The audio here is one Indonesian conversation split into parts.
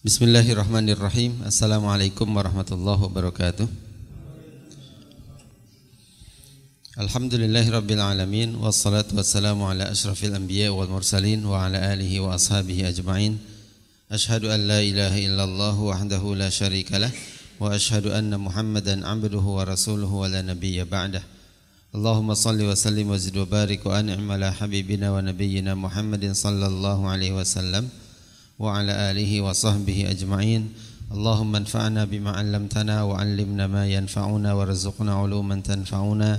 Bismillahirrahmanirrahim. Assalamualaikum warahmatullahi wabarakatuh. Alhamdulillahirabbil alamin wassalatu wassalamu ala asyrafil anbiya wal mursalin wa ala alihi wa ashabihi ajma'in. Asyhadu an la ilaha illallah wahdahu la syarikalah wa asyhadu anna Muhammadan 'abduhu wa rasuluhu wa la nabiyya ba'dah. Allahumma shalli wa sallim wa zid wa barik wa an'im ala habibina wa nabiyyina Muhammadin sallallahu alaihi wasallam wa ala alihi wa sahbihi ajma'in. Allahumma anfa'na bima 'allamtana wa 'allimna ma yanfa'una warzuqna 'uluman tanfa'una.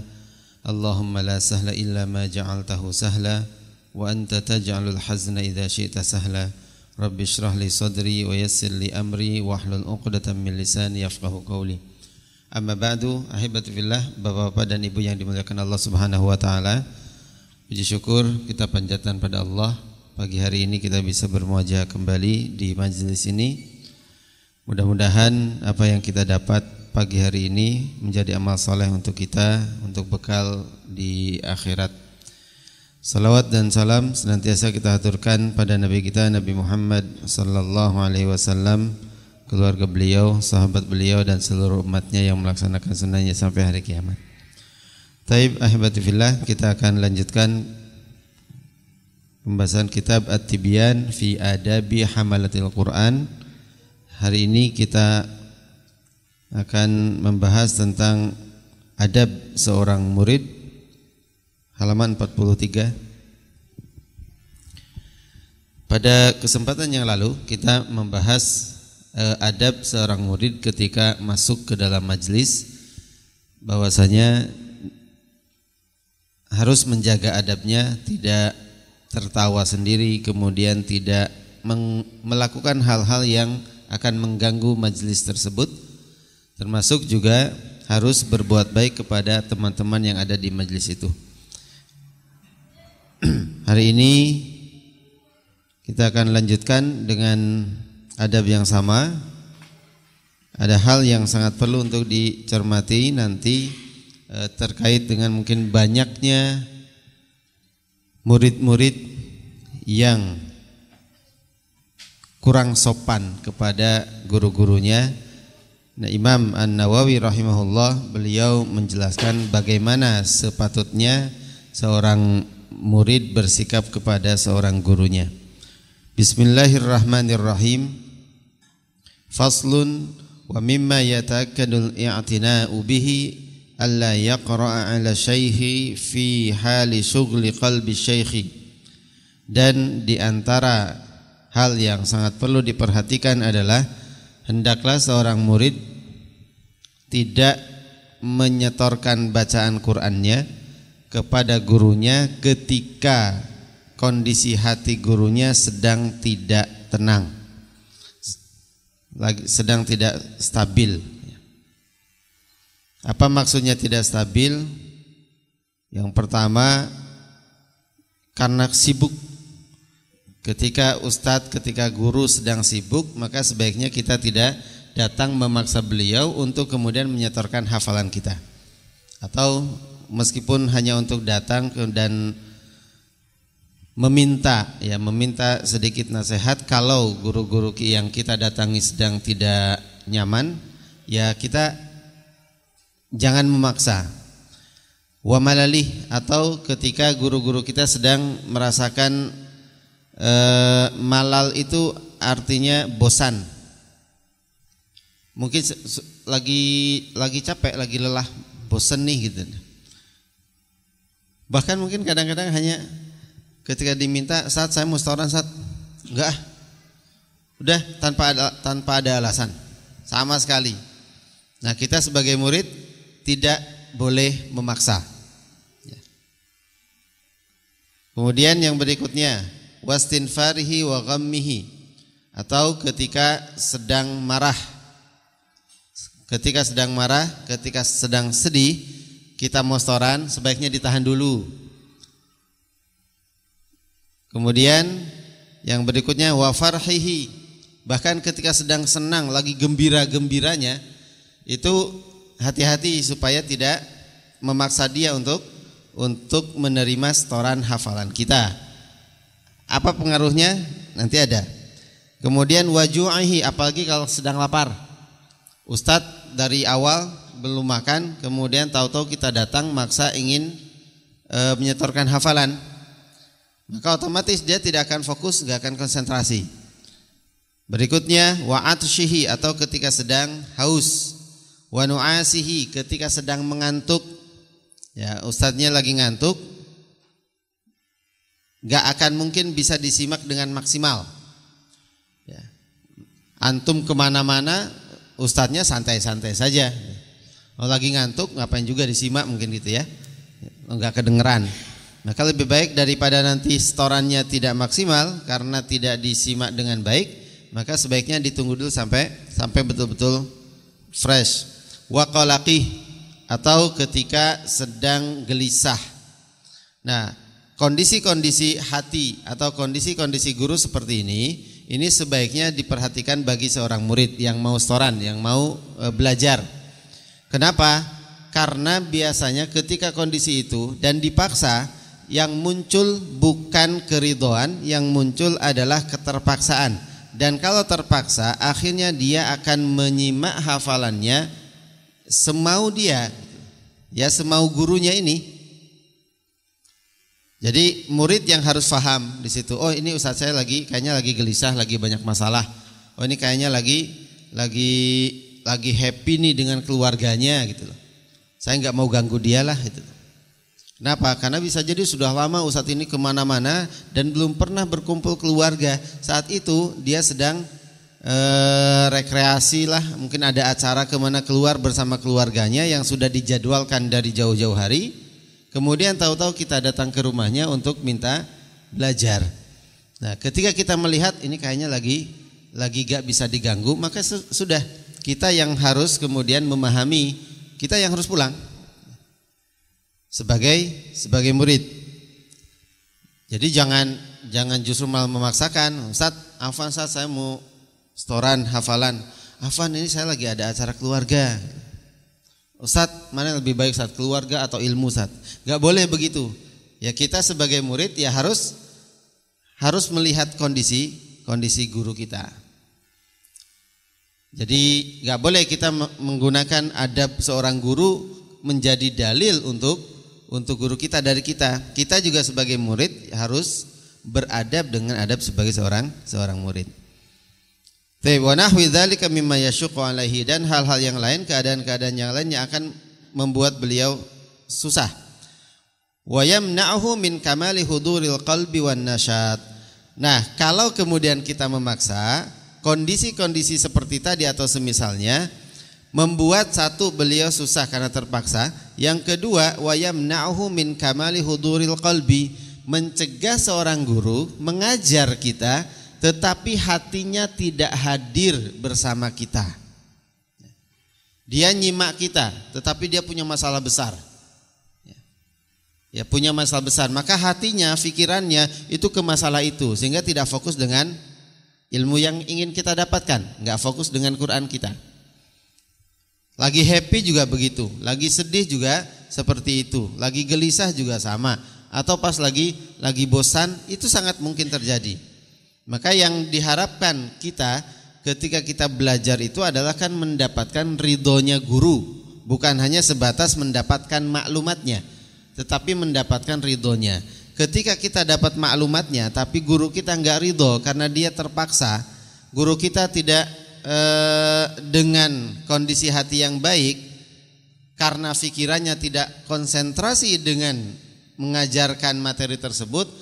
Allahumma la sahla illa ma ja'altahu sahla wa anta taj'alul hazna idza syi'ta sahla. Rabbi shrah li sadri wa yassir li amri wahlul 'uqdatam min lisani yafqahu qawli. Amma ba'du, ahibati fillah, Bapak-bapak dan Ibu yang dimuliakan Allah Subhanahu wa taala. Puji syukur kita panjatkan pada Allah. Pagi hari ini kita bisa bermuajah kembali di majelis ini. Mudah-mudahan apa yang kita dapat pagi hari ini menjadi amal saleh untuk kita, untuk bekal di akhirat. Salawat dan salam senantiasa kita aturkan pada Nabi kita Nabi Muhammad sallallahu alaihi wasallam, keluarga beliau, sahabat beliau dan seluruh umatnya yang melaksanakan sunnahnya sampai hari kiamat. Taib ahibati fillah, kita akan lanjutkan pembahasan kitab At-Tibyan fi Adabi Hamalatil Quran. Hari ini kita akan membahas tentang adab seorang murid, halaman 43. Pada kesempatan yang lalu kita membahas adab seorang murid ketika masuk ke dalam majlis, bahwasanya harus menjaga adabnya, tidak tertawa sendiri, kemudian tidak melakukan hal-hal yang akan mengganggu majelis tersebut, termasuk juga harus berbuat baik kepada teman-teman yang ada di majelis itu. Hari ini kita akan lanjutkan dengan adab yang sama. Ada hal yang sangat perlu untuk dicermati nanti terkait dengan mungkin banyaknya murid-murid yang kurang sopan kepada guru-gurunya. Nah, Imam An-Nawawi rahimahullah, beliau menjelaskan bagaimana sepatutnya seorang murid bersikap kepada seorang gurunya. Bismillahirrahmanirrahim. Faslun wa mimma yata'akkadul i'tina'u bihi alla yaqra'a 'ala syaikhi fi hali syughli qalbi syaikhi. Dan di antara hal yang sangat perlu diperhatikan adalah hendaklah seorang murid tidak menyetorkan bacaan Qur'annya kepada gurunya ketika kondisi hati gurunya sedang tidak tenang, sedang tidak stabil. Apa maksudnya tidak stabil? Yang pertama, karena sibuk. Ketika ustadz, ketika guru sedang sibuk, maka sebaiknya kita tidak datang memaksa beliau untuk kemudian menyetorkan hafalan kita. Atau meskipun hanya untuk datang dan meminta sedikit nasihat. Kalau guru-guru yang kita datangi sedang tidak nyaman, ya kita jangan memaksa. Wa malalih, atau ketika guru-guru kita sedang merasakan malal, itu artinya bosan. Mungkin lagi capek, lagi lelah, bosan nih gitu. Bahkan mungkin kadang-kadang hanya ketika diminta, saat saya mau setoran, saat enggak, udah tanpa ada alasan sama sekali. Nah, kita sebagai murid tidak boleh memaksa. Kemudian yang berikutnya, wastinfarihi wa ghammihi, atau ketika sedang marah. Ketika sedang marah, ketika sedang sedih, kita mau setoran, sebaiknya ditahan dulu. Kemudian yang berikutnya wa farhihi, bahkan ketika sedang senang, lagi gembira-gembiranya, itu hati-hati supaya tidak memaksa dia untuk menerima setoran hafalan kita. Apa pengaruhnya? Nanti ada. Kemudian waju'ihi, apalagi kalau sedang lapar. Ustadz dari awal belum makan, kemudian tahu-tahu kita datang maksa ingin menyetorkan hafalan, maka otomatis dia tidak akan fokus, tidak akan konsentrasi. Berikutnya wa atshihi, atau ketika sedang haus, wa nu'asihi, ketika sedang mengantuk. Ya, ustadznya lagi ngantuk, gak akan mungkin bisa disimak dengan maksimal. Ya. Antum kemana-mana, ustadznya santai-santai saja. Kalau lagi ngantuk, ngapain juga disimak mungkin gitu ya, nggak kedengeran. Maka lebih baik daripada nanti setorannya tidak maksimal karena tidak disimak dengan baik, maka sebaiknya ditunggu dulu sampai betul-betul fresh. Wa qalaqih, atau ketika sedang gelisah. Nah, kondisi-kondisi hati atau kondisi-kondisi guru seperti ini sebaiknya diperhatikan bagi seorang murid yang mau setoran, yang mau belajar. Kenapa? Karena biasanya ketika kondisi itu dan dipaksa, yang muncul bukan keridhaan, yang muncul adalah keterpaksaan. Dan kalau terpaksa, akhirnya dia akan menyimak hafalannya semau dia, ya semau gurunya ini. Jadi murid yang harus paham di situ. Oh, ini ustaz saya kayaknya lagi gelisah, lagi banyak masalah. Oh, ini kayaknya lagi happy nih dengan keluarganya gitu loh. Saya nggak mau ganggu dia lah gitu. Kenapa? Karena bisa jadi sudah lama ustaz ini kemana-mana dan belum pernah berkumpul keluarga. Saat itu dia sedang rekreasi lah, mungkin ada acara kemana keluar bersama keluarganya yang sudah dijadwalkan dari jauh-jauh hari. Kemudian tahu-tahu kita datang ke rumahnya untuk minta belajar. Nah, ketika kita melihat ini kayaknya lagi gak bisa diganggu, maka sudah kita yang harus kemudian memahami, kita yang harus pulang sebagai murid. Jadi jangan justru malah memaksakan. Ustaz, afwan Ustaz, saya mau setoran hafalan. Afwan, ini saya lagi ada acara keluarga. Ustadz, mana lebih baik Ustadz, keluarga atau ilmu Ustadz? Gak boleh begitu. Ya, kita sebagai murid ya harus melihat kondisi guru kita. Jadi gak boleh kita menggunakan adab seorang guru menjadi dalil untuk guru kita dari kita. Kita juga sebagai murid harus beradab dengan adab sebagai seorang murid. Wa nahwi dzalika mimma yasyuqqu alaihi, dan hal-hal yang lain, keadaan-keadaan yang lain yang akan membuat beliau susah. Wa yamna'uhu min kamali huduril qalbi wan nasyat. Nah, kalau kemudian kita memaksa, kondisi-kondisi seperti tadi atau semisalnya membuat satu beliau susah karena terpaksa. Yang kedua, wa yamna'uhu min kamali huduril qalbi, mencegah seorang guru mengajar kita tetapi hatinya tidak hadir bersama kita. Dia nyimak kita, tetapi dia punya masalah besar. Ya, punya masalah besar, maka hatinya, pikirannya itu ke masalah itu, sehingga tidak fokus dengan ilmu yang ingin kita dapatkan, enggak fokus dengan Quran kita. Lagi happy juga begitu, lagi sedih juga seperti itu, lagi gelisah juga sama, atau pas lagi bosan, itu sangat mungkin terjadi. Maka yang diharapkan kita ketika kita belajar itu adalah kan mendapatkan ridhonya guru, bukan hanya sebatas mendapatkan maklumatnya, tetapi mendapatkan ridhonya. Ketika kita dapat maklumatnya tapi guru kita enggak ridho karena dia terpaksa, guru kita tidak dengan kondisi hati yang baik, karena pikirannya tidak konsentrasi dengan mengajarkan materi tersebut,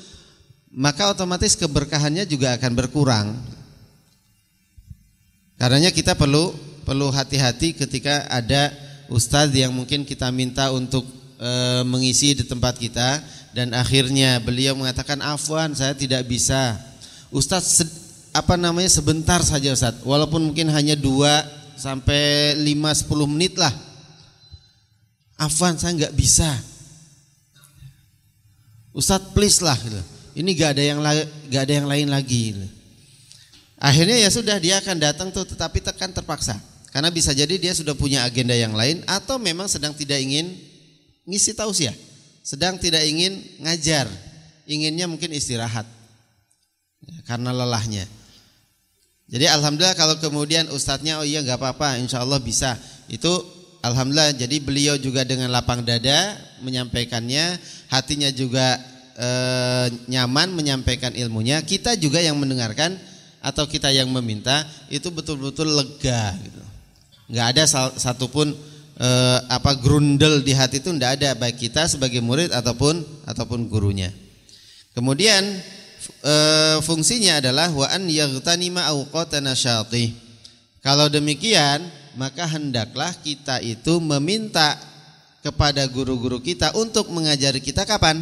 maka otomatis keberkahannya juga akan berkurang. Karenanya kita perlu hati-hati ketika ada ustadz yang mungkin kita minta untuk mengisi di tempat kita dan akhirnya beliau mengatakan afwan saya tidak bisa. Ustadz sebentar saja Ustadz, walaupun mungkin hanya 2 sampai 5-10 menit lah. Afwan saya enggak bisa. Ustadz please lah gitu. Ini gak ada yang lain lagi. Akhirnya ya sudah, dia akan datang tuh, tetapi tekan terpaksa. Karena bisa jadi dia sudah punya agenda yang lain, atau memang sedang tidak ingin ngisi tausiah, sedang tidak ingin ngajar, inginnya mungkin istirahat ya, karena lelahnya. Jadi alhamdulillah kalau kemudian ustadznya oh iya nggak apa-apa, insya Allah bisa, itu alhamdulillah. Jadi beliau juga dengan lapang dada menyampaikannya, hatinya juga nyaman menyampaikan ilmunya. Kita juga yang mendengarkan atau kita yang meminta itu betul-betul lega gitu. Nggak ada satupun grundel di hati itu, nggak ada, baik kita sebagai murid ataupun gurunya. Kemudian fungsinya adalah wa an yaghtanima awqatana syatih. Kalau demikian maka hendaklah kita itu meminta kepada guru-guru kita untuk mengajari kita kapan?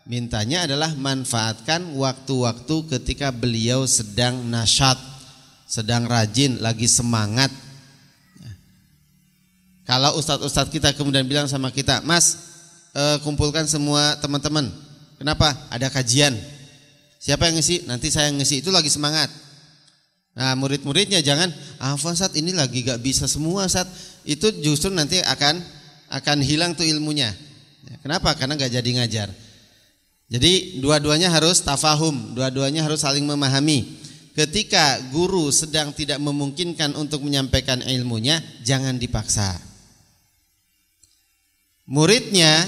Mintanya adalah manfaatkan waktu-waktu ketika beliau sedang nasyat, sedang rajin, lagi semangat. Kalau ustadz-ustadz kita kemudian bilang sama kita, Mas, kumpulkan semua teman-teman. Kenapa? Ada kajian. Siapa yang ngisi? Nanti saya yang ngisi, itu lagi semangat. Nah murid-muridnya jangan, Afwan Ustadz ini lagi gak bisa semua Ustadz. Itu justru nanti akan hilang tuh ilmunya. Kenapa? Karena gak jadi ngajar. Jadi dua-duanya harus tafahum, dua-duanya harus saling memahami. Ketika guru sedang tidak memungkinkan untuk menyampaikan ilmunya, jangan dipaksa. Muridnya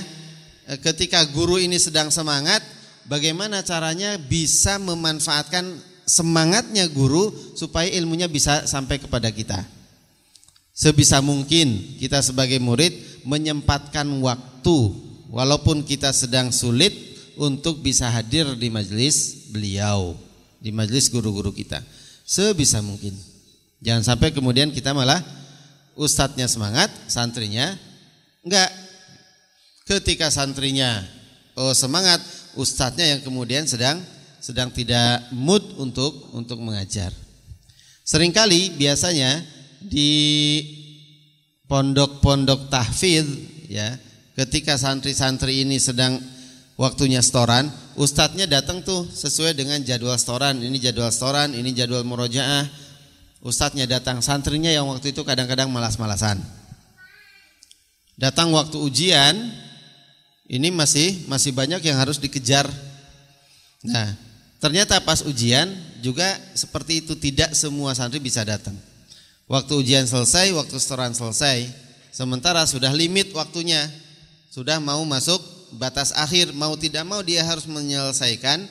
ketika guru ini sedang semangat, bagaimana caranya bisa memanfaatkan semangatnya guru supaya ilmunya bisa sampai kepada kita. Sebisa mungkin kita sebagai murid menyempatkan waktu walaupun kita sedang sulit untuk bisa hadir di majelis beliau, di majelis guru-guru kita. Sebisa mungkin. Jangan sampai kemudian kita malah ustadznya semangat, santrinya enggak. Ketika santrinya semangat, ustadznya yang kemudian sedang tidak mood untuk mengajar. Seringkali biasanya di pondok-pondok tahfidz ya, ketika santri-santri ini sedang waktunya setoran, ustadznya datang tuh sesuai dengan jadwal setoran. Ini jadwal setoran, ini jadwal murojaah. Ustadznya datang, santrinya yang waktu itu kadang-kadang malas-malasan. Datang waktu ujian, ini masih banyak yang harus dikejar. Nah, ternyata pas ujian juga seperti itu, tidak semua santri bisa datang. Waktu ujian selesai, waktu setoran selesai, sementara sudah limit waktunya, sudah mau masuk batas akhir, mau tidak mau dia harus menyelesaikan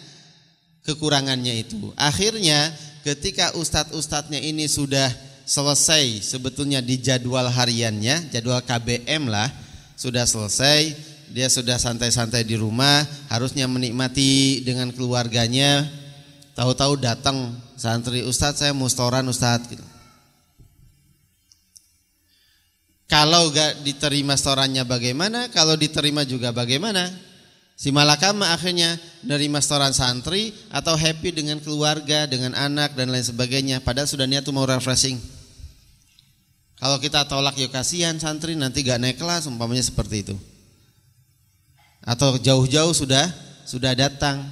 kekurangannya itu. Akhirnya ketika ustadz-ustadznya ini sudah selesai sebetulnya di jadwal hariannya, jadwal KBM lah, sudah selesai, dia sudah santai-santai di rumah, harusnya menikmati dengan keluarganya. Tahu-tahu datang santri, Ustadz saya mau setoran Ustadz gitu. Kalau gak diterima setorannya bagaimana? Kalau diterima juga bagaimana? Si malakama akhirnya nerima setoran santri atau happy dengan keluarga, dengan anak dan lain sebagainya, padahal sudah niat mau refreshing. Kalau kita tolak ya kasihan santri nanti gak naik kelas, umpamanya seperti itu. Atau jauh-jauh sudah datang.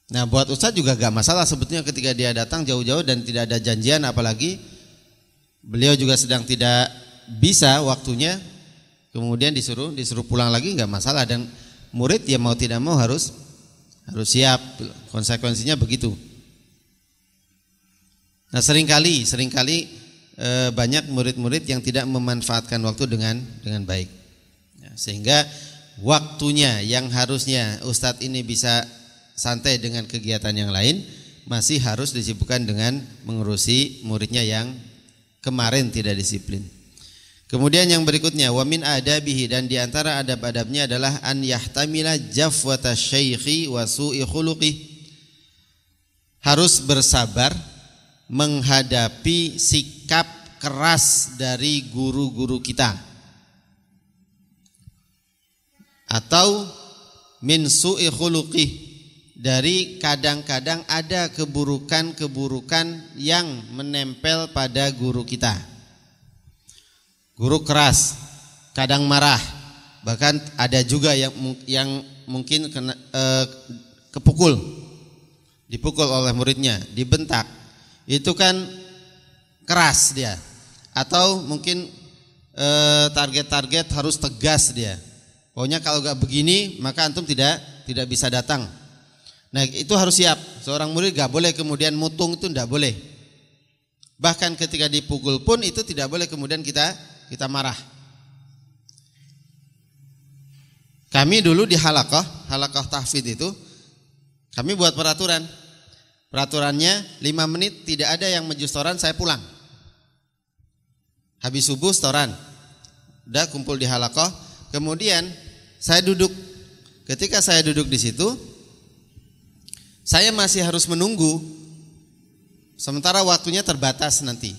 Nah buat ustadz juga gak masalah sebetulnya ketika dia datang jauh-jauh dan tidak ada janjian, apalagi beliau juga sedang tidak bisa waktunya, kemudian disuruh pulang lagi, gak masalah. Dan murid ya mau tidak mau harus siap, konsekuensinya begitu. Nah seringkali banyak murid-murid yang tidak memanfaatkan waktu dengan baik, ya, sehingga waktunya yang harusnya ustadz ini bisa santai dengan kegiatan yang lain masih harus disibukkan dengan mengurusi muridnya yang kemarin tidak disiplin. Kemudian yang berikutnya, wa min adabihi, dan diantara adab-adabnya adalah an yahtamila jafwata syaikhi wa su'i khuluqih. Harus bersabar menghadapi sikap keras dari guru-guru kita, atau min su'i khuluqih, dari kadang-kadang ada keburukan-keburukan yang menempel pada guru kita. Guru keras, kadang marah, bahkan ada juga yang mungkin dipukul oleh muridnya, dibentak. Itu kan keras dia. Atau mungkin target-target harus tegas dia. Pokoknya kalau gak begini maka antum tidak bisa datang. Nah itu harus siap. Seorang murid gak boleh kemudian mutung, itu tidak boleh. Bahkan ketika dipukul pun itu tidak boleh kemudian kita marah. Kami dulu di halaqah tahfidz itu kami buat peraturan. Peraturannya 5 menit tidak ada yang maju setoran, saya pulang. Habis subuh setoran. Udah kumpul di halaqah, kemudian saya duduk. Ketika saya duduk di situ, saya masih harus menunggu. Sementara waktunya terbatas nanti.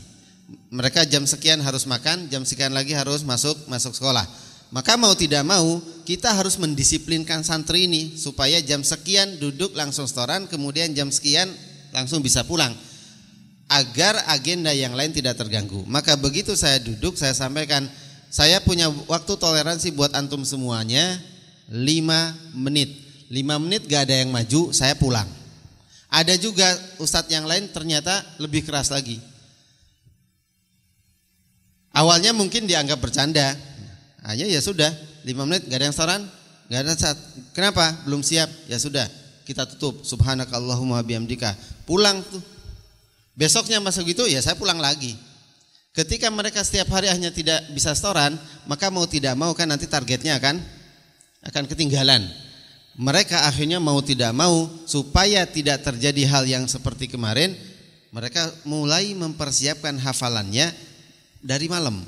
Mereka jam sekian harus makan, jam sekian lagi harus masuk sekolah. Maka mau tidak mau kita harus mendisiplinkan santri ini supaya jam sekian duduk langsung setoran, kemudian jam sekian langsung bisa pulang, agar agenda yang lain tidak terganggu. Maka begitu saya duduk, saya sampaikan, saya punya waktu toleransi buat antum semuanya 5 menit. 5 menit gak ada yang maju, saya pulang. Ada juga ustadz yang lain ternyata lebih keras lagi. Awalnya mungkin dianggap bercanda. Hanya ya sudah 5 menit gak ada yang setoran, gak ada saat. Kenapa? Belum siap. Ya sudah, kita tutup. Subhanakallahumma bihamdika. Pulang tuh. Besoknya masuk gitu, ya saya pulang lagi. Ketika mereka setiap hari hanya tidak bisa setoran, maka mau tidak mau kan nanti targetnya akan ketinggalan. Mereka akhirnya mau tidak mau supaya tidak terjadi hal yang seperti kemarin, mereka mulai mempersiapkan hafalannya dari malam.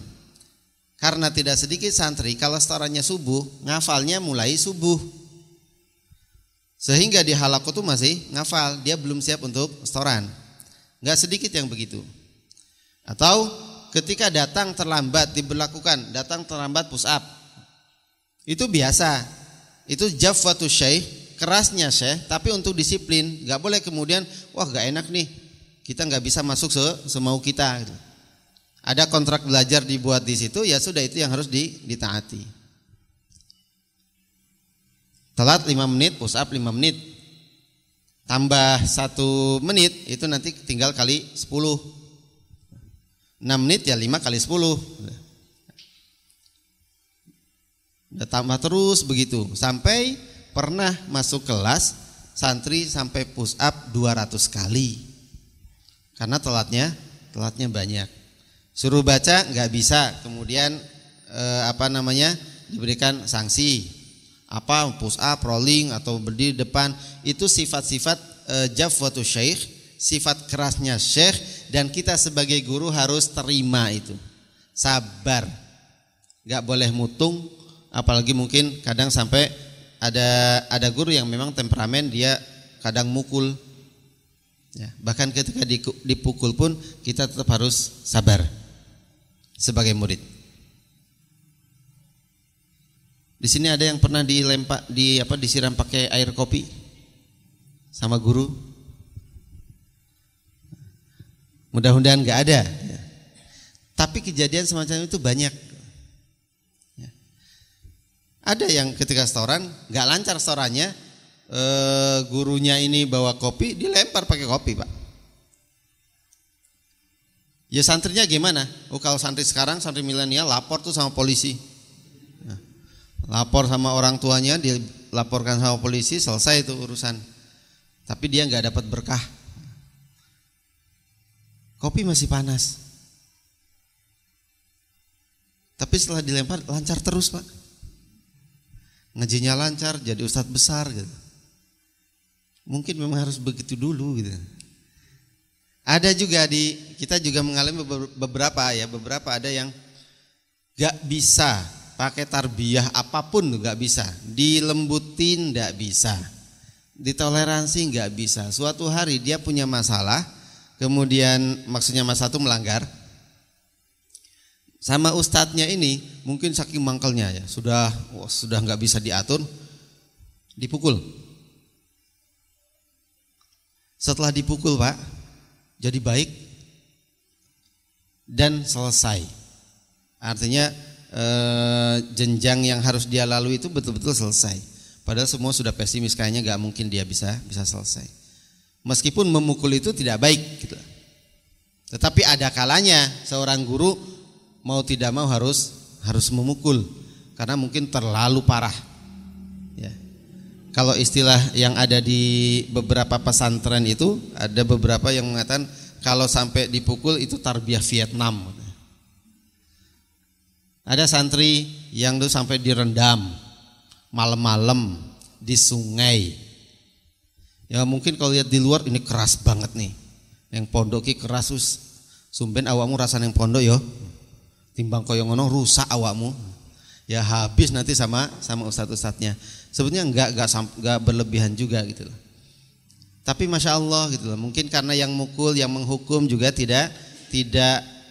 Karena tidak sedikit santri kalau setorannya subuh, ngafalnya mulai subuh. Sehingga di halaqah itu masih ngafal, dia belum siap untuk setoran. Enggak sedikit yang begitu. Atau ketika datang terlambat diberlakukan, datang terlambat push up. Itu biasa. Itu jafwatu syekh, kerasnya syekh, tapi untuk disiplin. Enggak boleh kemudian, wah enggak enak nih, kita enggak bisa masuk semau kita gitu. Ada kontrak belajar dibuat di situ, ya sudah itu yang harus ditaati. Telat 5 menit, push up 5 menit. Tambah 1 menit, itu nanti tinggal kali 10. 6 menit ya 5 kali 10. Udah tambah terus begitu. Sampai pernah masuk kelas, santri sampai push up 200 kali. Karena telatnya banyak. Suruh baca nggak bisa, kemudian diberikan sanksi, push up, rolling atau berdiri depan. Itu sifat-sifat jafwatu syekh, sifat kerasnya syekh, dan kita sebagai guru harus terima itu, sabar, nggak boleh mutung. Apalagi mungkin kadang sampai ada guru yang memang temperamen, dia kadang mukul. Ya, bahkan ketika dipukul pun kita tetap harus sabar sebagai murid. Di sini ada yang pernah disiram pakai air kopi sama guru? Mudah-mudahan enggak ada. Ya. Tapi kejadian semacam itu banyak. Ya. Ada yang ketika setoran enggak lancar setorannya, gurunya ini bawa kopi, dilempar pakai kopi, Pak. Ya santrinya gimana? Kalau santri sekarang, santri milenial lapor tuh sama polisi. Nah, lapor sama orang tuanya, dilaporkan sama polisi, selesai itu urusan. Tapi dia nggak dapat berkah. Kopi masih panas. Tapi setelah dilempar lancar terus, Pak. Ngajinya lancar, jadi ustadz besar gitu. Mungkin memang harus begitu dulu gitu. Ada juga kita juga mengalami beberapa ada yang gak bisa pakai tarbiyah apapun, gak bisa dilembutin, gak bisa ditoleransi, gak bisa. Suatu hari dia punya masalah, kemudian maksudnya masalah itu melanggar, sama ustadznya ini mungkin saking mangkelnya ya sudah gak bisa diatur, dipukul. Setelah dipukul, Pak, jadi baik dan selesai. Artinya jenjang yang harus dia lalui itu betul-betul selesai. Padahal semua sudah pesimis, kayaknya gak mungkin dia bisa selesai. Meskipun memukul itu tidak baik gitu. Tetapi ada kalanya seorang guru mau tidak mau harus memukul karena mungkin terlalu parah. Ya. Kalau istilah yang ada di beberapa pesantren itu, ada beberapa yang mengatakan kalau sampai dipukul itu tarbiyah Vietnam. Ada santri yang tuh sampai direndam malam-malam di sungai. Ya mungkin kalau lihat di luar ini keras banget nih. Yang pondok ki keras sumben awakmu rasane yang pondok yo. Timbang koyo ngono rusak awakmu. Ya habis nanti sama ustadz-ustadznya. Sebetulnya enggak berlebihan juga gitu loh. Tapi masya Allah gitu loh. Mungkin karena yang mukul, yang menghukum juga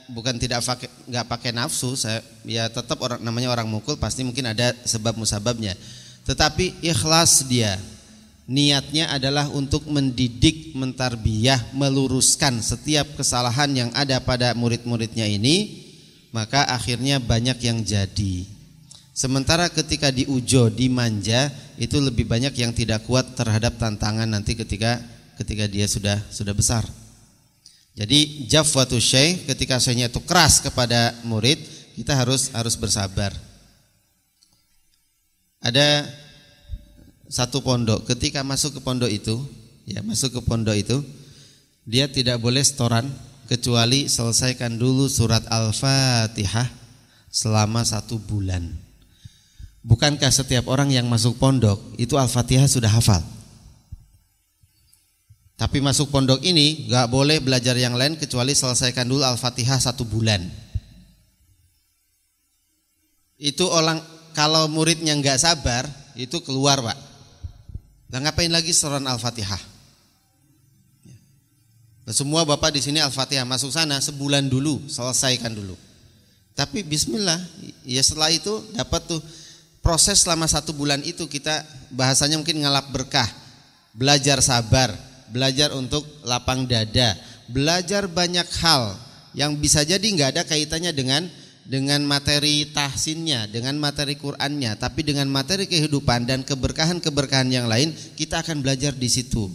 nggak pakai nafsu. Ya tetap namanya orang mukul pasti mungkin ada sebab musababnya. Tetapi ikhlas dia. Niatnya adalah untuk mendidik, mentarbiyah, meluruskan setiap kesalahan yang ada pada murid-muridnya ini, maka akhirnya banyak yang jadi. Sementara ketika diujo, dimanja, itu lebih banyak yang tidak kuat terhadap tantangan nanti ketika dia sudah besar. Jadi jafwatu syekh, ketika syekhnya itu keras kepada murid, kita harus bersabar. Ada satu pondok, ketika masuk ke pondok itu, dia tidak boleh setoran kecuali selesaikan dulu surat Al-Fatihah selama 1 bulan. Bukankah setiap orang yang masuk pondok itu Al-Fatihah sudah hafal? Tapi masuk pondok ini gak boleh belajar yang lain kecuali selesaikan dulu Al-Fatihah 1 bulan. Itu orang kalau muridnya gak sabar itu keluar Pak. Lah ngapain lagi setoran Al-Fatihah? Semua bapak di sini Al-Fatihah, masuk sana sebulan dulu, selesaikan dulu. Tapi bismillah, ya setelah itu dapat tuh proses selama 1 bulan itu kita bahasanya mungkin ngalap berkah, belajar sabar, belajar untuk lapang dada, belajar banyak hal yang bisa jadi nggak ada kaitannya dengan materi tahsinnya, dengan materi Qur'annya, tapi dengan materi kehidupan dan keberkahan-keberkahan yang lain kita akan belajar di situ.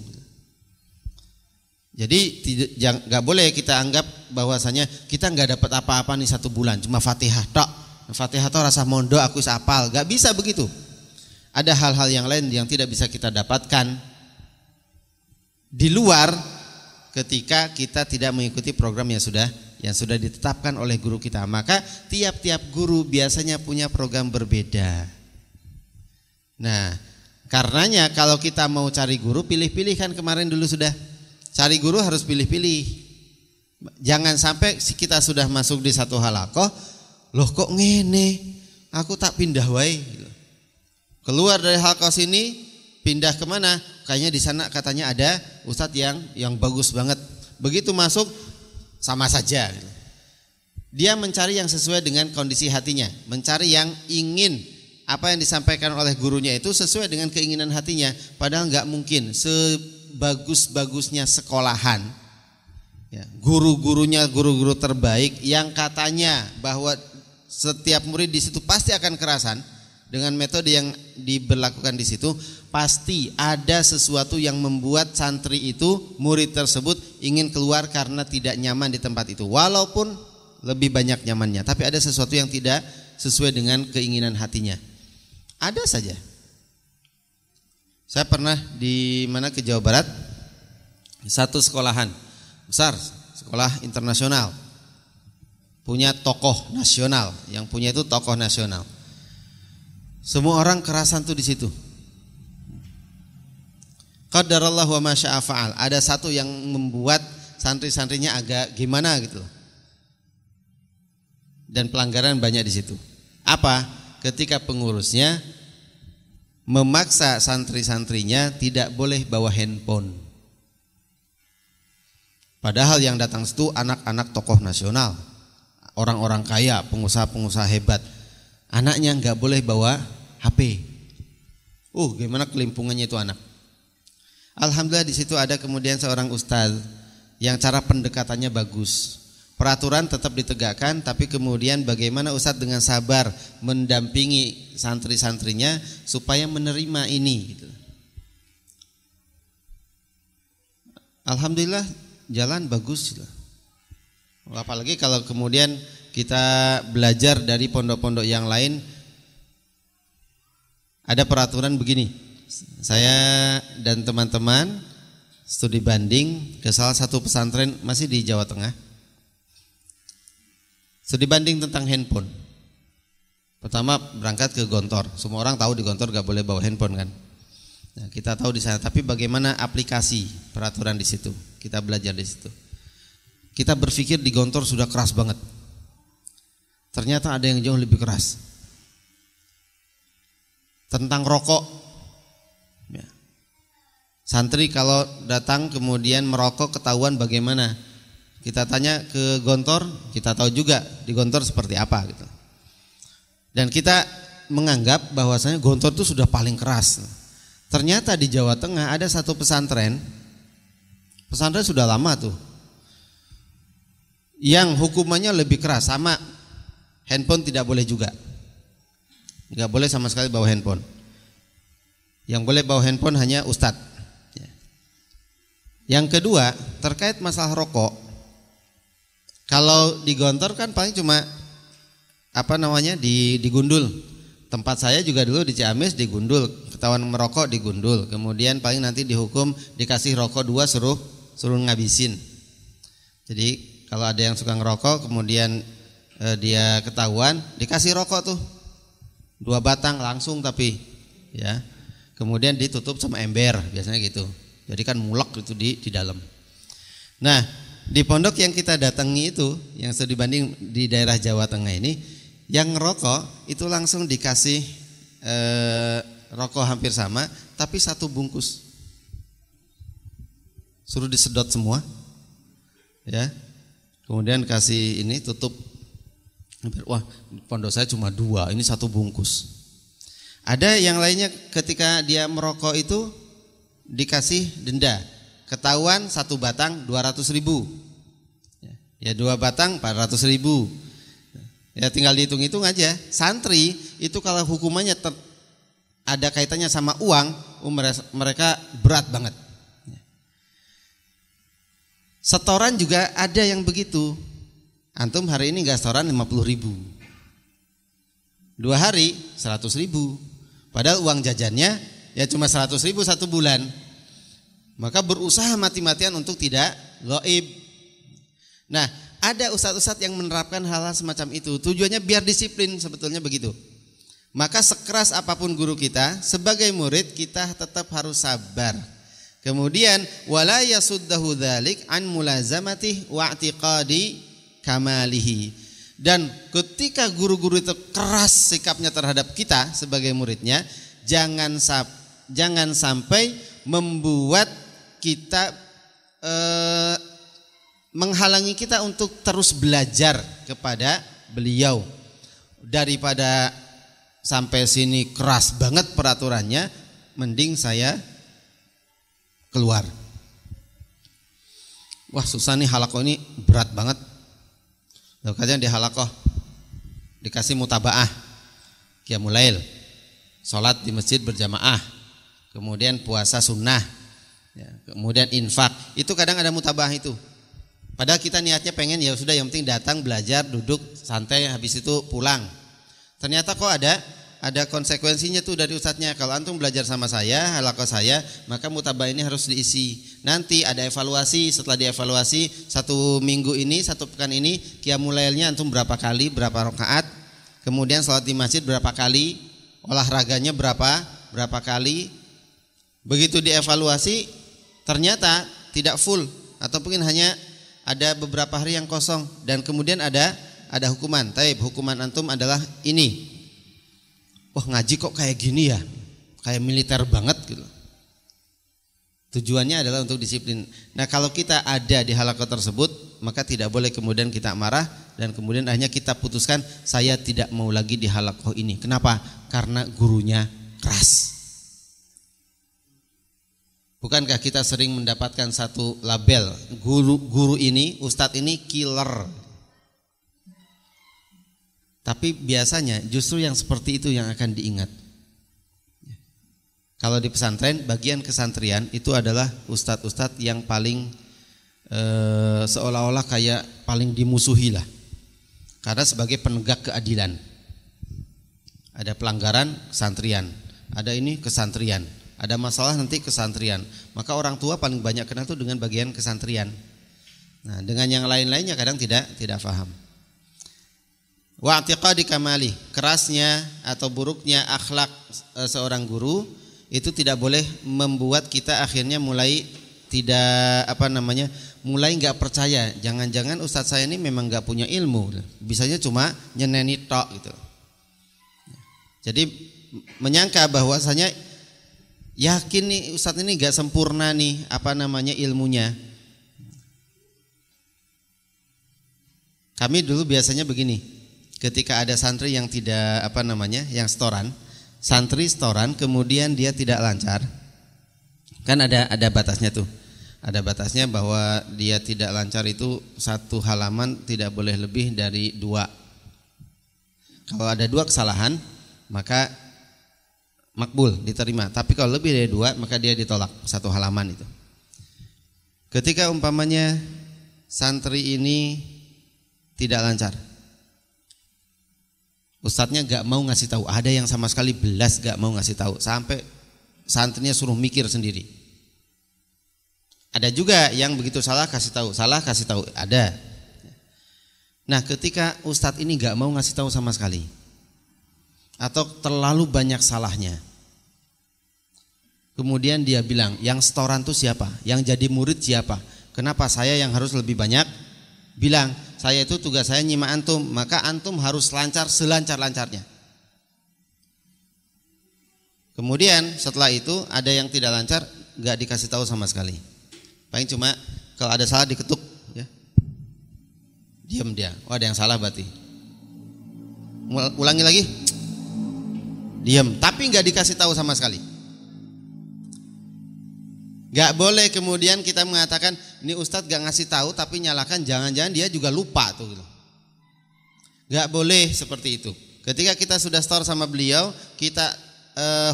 Jadi nggak boleh kita anggap bahwasanya kita nggak dapat apa-apa nih 1 bulan, cuma Fatihah tok. Fatihah tok rasa mondok aku apal, nggak bisa begitu. Ada hal-hal yang lain yang tidak bisa kita dapatkan di luar ketika kita tidak mengikuti program yang sudah ditetapkan oleh guru kita. Maka tiap-tiap guru biasanya punya program berbeda. Nah, karenanya kalau kita mau cari guru, pilih-pilih, kan kemarin dulu sudah. Cari guru harus pilih-pilih. Jangan sampai kita sudah masuk di satu halakoh, loh kok ngene, aku tak pindah wae. Keluar dari halakoh sini, pindah kemana? Kayaknya di sana katanya ada ustadz yang bagus banget. Begitu masuk sama saja. Dia mencari yang sesuai dengan kondisi hatinya, mencari yang ingin apa yang disampaikan oleh gurunya itu sesuai dengan keinginan hatinya. Padahal nggak mungkin sebagus-bagusnya sekolahan, ya, guru-gurunya guru-guru terbaik yang katanya bahwa setiap murid di situ pasti akan kerasan dengan metode yang diberlakukan di situ. Pasti ada sesuatu yang membuat santri itu, murid tersebut ingin keluar karena tidak nyaman di tempat itu. Walaupun lebih banyak nyamannya, tapi ada sesuatu yang tidak sesuai dengan keinginan hatinya. Ada saja. Saya pernah di ke Jawa Barat, satu sekolahan besar, sekolah internasional, punya tokoh nasional, yang punya itu tokoh nasional. Semua orang kerasan tuh di situ. Qadarallah wa ma syaa fa'al. Ada satu yang membuat santri-santrinya agak gimana gitu. Dan pelanggaran banyak di situ. Apa? Ketika pengurusnya memaksa santri-santrinya tidak boleh bawa handphone. Padahal yang datang situ anak-anak tokoh nasional, orang-orang kaya, pengusaha-pengusaha hebat. Anaknya nggak boleh bawa HP. Gimana kelimpungannya itu anak. Alhamdulillah di situ ada kemudian seorang ustadz yang cara pendekatannya bagus. Peraturan tetap ditegakkan, tapi kemudian bagaimana ustadz dengan sabar mendampingi santri-santrinya supaya menerima ini gitu. Alhamdulillah jalan bagus gitu. Apalagi kalau kemudian kita belajar dari pondok-pondok yang lain, ada peraturan begini. Saya dan teman-teman studi banding ke salah satu pesantren masih di Jawa Tengah. Studi banding tentang handphone. Pertama berangkat ke Gontor. Semua orang tahu di Gontor gak boleh bawa handphone kan. Nah, kita tahu di sana, tapi bagaimana aplikasi peraturan di situ? Kita belajar di situ. Kita berpikir di Gontor sudah keras banget. Ternyata ada yang jauh lebih keras. Tentang rokok. Ya. Santri kalau datang kemudian merokok ketahuan bagaimana? Kita tanya ke Gontor, kita tahu juga di Gontor seperti apa gitu. Dan kita menganggap bahwasanya Gontor itu sudah paling keras. Ternyata di Jawa Tengah ada satu pesantren sudah lama tuh, yang hukumannya lebih keras, sama handphone tidak boleh juga, nggak boleh sama sekali bawa handphone. Yang boleh bawa handphone hanya ustadz. Yang kedua terkait masalah rokok, kalau di Gontor kan paling cuma digundul. Tempat saya juga dulu di Ciamis digundul, ketahuan merokok digundul, kemudian paling nanti dihukum dikasih rokok 2 suruh ngabisin. Jadi kalau ada yang suka ngerokok kemudian dia ketahuan dikasih rokok tuh 2 batang langsung, tapi ya kemudian ditutup sama ember biasanya gitu. Jadi kan mulek itu di dalam. Nah di pondok yang kita datangi itu, yang studi banding di daerah Jawa Tengah ini, yang ngerokok itu langsung dikasih rokok hampir sama, tapi 1 bungkus, suruh disedot semua, ya. Kemudian kasih ini tutup. Wah, pondok saya cuma 2, ini 1 bungkus. Ada yang lainnya ketika dia merokok itu dikasih denda, ketahuan 1 batang 200.000, ya 2 batang 400.000. Ya tinggal dihitung-hitung aja. Santri itu kalau hukumannya ada kaitannya sama uang, mereka berat banget. Setoran juga ada yang begitu. Antum hari ini gak setoran 50.000, 2 hari 100.000. Padahal uang jajannya ya cuma 100.000 1 bulan. Maka berusaha mati-matian untuk tidak ghaib. Nah, ada ustadz-ustadz yang menerapkan hal-hal semacam itu. Tujuannya biar disiplin, sebetulnya begitu. Maka sekeras apapun guru kita, sebagai murid kita tetap harus sabar. Kemudian wala yasuddahu dzalik an mulazamati wa i'tiqadi kamalihi. Dan ketika guru-guru itu keras sikapnya terhadap kita sebagai muridnya, jangan sampai membuat kita menghalangi kita untuk terus belajar kepada beliau. Daripada sampai sini keras banget peraturannya, mending saya keluar. Wah susah nih halakoh ini, berat banget. Kadang di halakoh dikasih mutabaah, qiyamul lail, sholat di masjid berjamaah, kemudian puasa sunnah, ya, kemudian infak. Itu kadang ada mutabaah itu. Padahal kita niatnya pengen ya sudah yang penting datang belajar, duduk santai, habis itu pulang. Ternyata kok ada konsekuensinya tuh dari ustadznya. Kalau antum belajar sama saya, halaqah saya, maka mutabah ini harus diisi. Nanti ada evaluasi, setelah dievaluasi 1 minggu ini, 1 pekan ini qiyamul lailnya antum berapa kali, berapa rakaat, kemudian salat di masjid berapa kali, olahraganya berapa kali. Begitu dievaluasi ternyata tidak full atau mungkin hanya ada beberapa hari yang kosong, dan kemudian ada hukuman. Taib, hukuman antum adalah ini. Wah ngaji kok kayak gini ya, kayak militer banget gitu. Tujuannya adalah untuk disiplin. Nah kalau kita ada di halaqah tersebut, maka tidak boleh kemudian kita marah dan kemudian akhirnya kita putuskan saya tidak mau lagi di halaqah ini. Kenapa? Karena gurunya keras. Bukankah kita sering mendapatkan satu label, guru ini, ustadz ini killer. Tapi biasanya justru yang seperti itu yang akan diingat. Kalau di pesantren, bagian kesantrian itu adalah ustadz-ustadz yang paling seolah-olah kayak paling dimusuhi lah. Karena sebagai penegak keadilan. Ada pelanggaran kesantrian, ada ini kesantrian. Ada masalah nanti kesantrian. Maka orang tua paling banyak kenal itu dengan bagian kesantrian. Nah, dengan yang lain-lainnya kadang tidak paham. Wa i'tiqadi kamali, kerasnya atau buruknya akhlak seorang guru itu tidak boleh membuat kita akhirnya mulai tidak mulai nggak percaya. Jangan-jangan ustadz saya ini memang nggak punya ilmu, bisanya cuma nyeneni tok gitu. Jadi menyangka bahwasanya yakin nih ustadz ini nggak sempurna nih ilmunya. Kami dulu biasanya begini. Ketika ada santri yang tidak yang setoran, santri setoran kemudian dia tidak lancar, kan ada batasnya tuh, ada batasnya bahwa dia tidak lancar itu satu halaman tidak boleh lebih dari 2. Kalau ada 2 kesalahan maka makbul, diterima. Tapi kalau lebih dari 2 maka dia ditolak satu halaman itu. Ketika umpamanya santri ini tidak lancar, ustadznya gak mau ngasih tahu, ada yang sama sekali belas gak mau ngasih tahu, sampai santrinya suruh mikir sendiri. Ada juga yang begitu salah kasih tahu, ada. Nah, ketika ustadz ini gak mau ngasih tahu sama sekali, atau terlalu banyak salahnya, kemudian dia bilang, yang setoran itu siapa? Yang jadi murid siapa? Kenapa saya yang harus lebih banyak? Bilang, saya itu tugas saya nyimak antum, maka antum harus lancar selancar-lancarnya. Kemudian setelah itu ada yang tidak lancar, gak dikasih tahu sama sekali. Paling cuma kalau ada salah diketuk, ya, diam dia. Oh, ada yang salah berarti. Ulangi lagi, diam. Tapi gak dikasih tahu sama sekali. Gak boleh kemudian kita mengatakan ini ustadz gak ngasih tahu tapi nyalakan, jangan-jangan dia juga lupa tuh. Gak boleh seperti itu. Ketika kita sudah store sama beliau, kita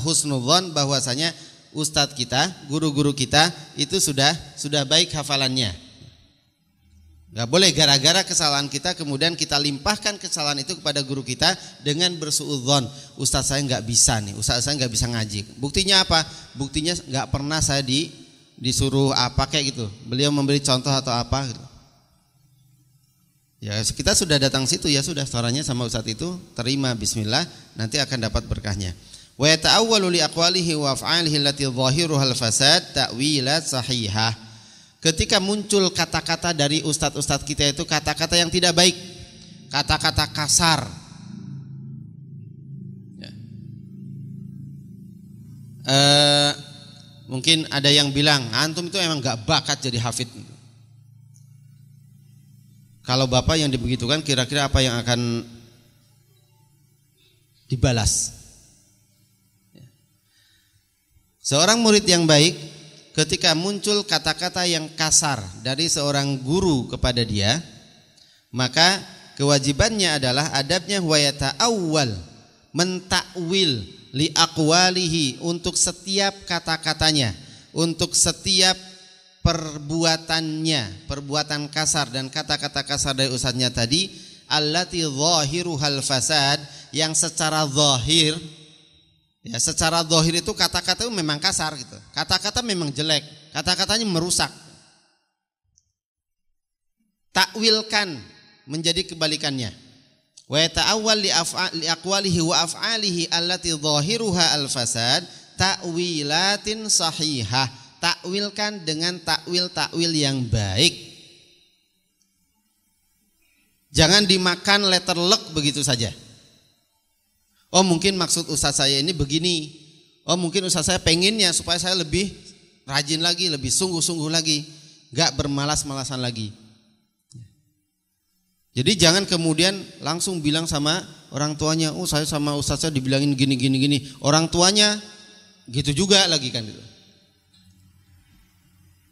husnudzon bahwasanya ustadz kita, guru-guru kita itu sudah baik hafalannya. Gak boleh gara-gara kesalahan kita kemudian kita limpahkan kesalahan itu kepada guru kita dengan bersuudzon. Ustadz saya gak bisa nih, ustadz saya gak bisa ngaji. Buktinya apa? Buktinya gak pernah saya disuruh apa kayak gitu. Beliau memberi contoh atau apa gitu. Ya, kita sudah datang situ, ya sudah suaranya sama ustadz itu, terima bismillah, nanti akan dapat berkahnya. Wa yata'awwalu li aqwalihi wa af'alihi allati dhahiruhal fasad ta'wilat sahihah. Ketika muncul kata-kata dari ustadz-ustadz kita itu kata-kata yang tidak baik, kata-kata kasar, ya. Mungkin ada yang bilang antum itu emang gak bakat jadi hafidh. Kalau bapak yang dibegitukan, kira-kira apa yang akan dibalas? Seorang murid yang baik, ketika muncul kata-kata yang kasar dari seorang guru kepada dia, maka kewajibannya adalah adabnya wa yata'awwal, mentakwil li aqwalihi, untuk setiap kata-katanya, untuk setiap perbuatannya, perbuatan kasar dan kata-kata kasar dari ustadznya tadi, allati zahiruhal fasad, yang secara zahir, ya secara zahir itu kata-kata itu memang kasar gitu. Kata-kata memang jelek, kata-katanya merusak. Takwilkan menjadi kebalikannya. Wa yata'awwal li aqwalihi wa af'alihi allati zahiruha al-fasad ta'wilatin sahihah. Takwilkan dengan takwil-takwil yang baik. Jangan dimakan letter luck begitu saja. Oh, mungkin maksud ustaz saya ini begini. Oh, mungkin ustaz saya pengennya supaya saya lebih rajin lagi, lebih sungguh-sungguh lagi, gak bermalas-malasan lagi. Jadi jangan kemudian langsung bilang sama orang tuanya, oh saya sama ustaz saya dibilangin gini. Orang tuanya gitu juga lagi kan gitu.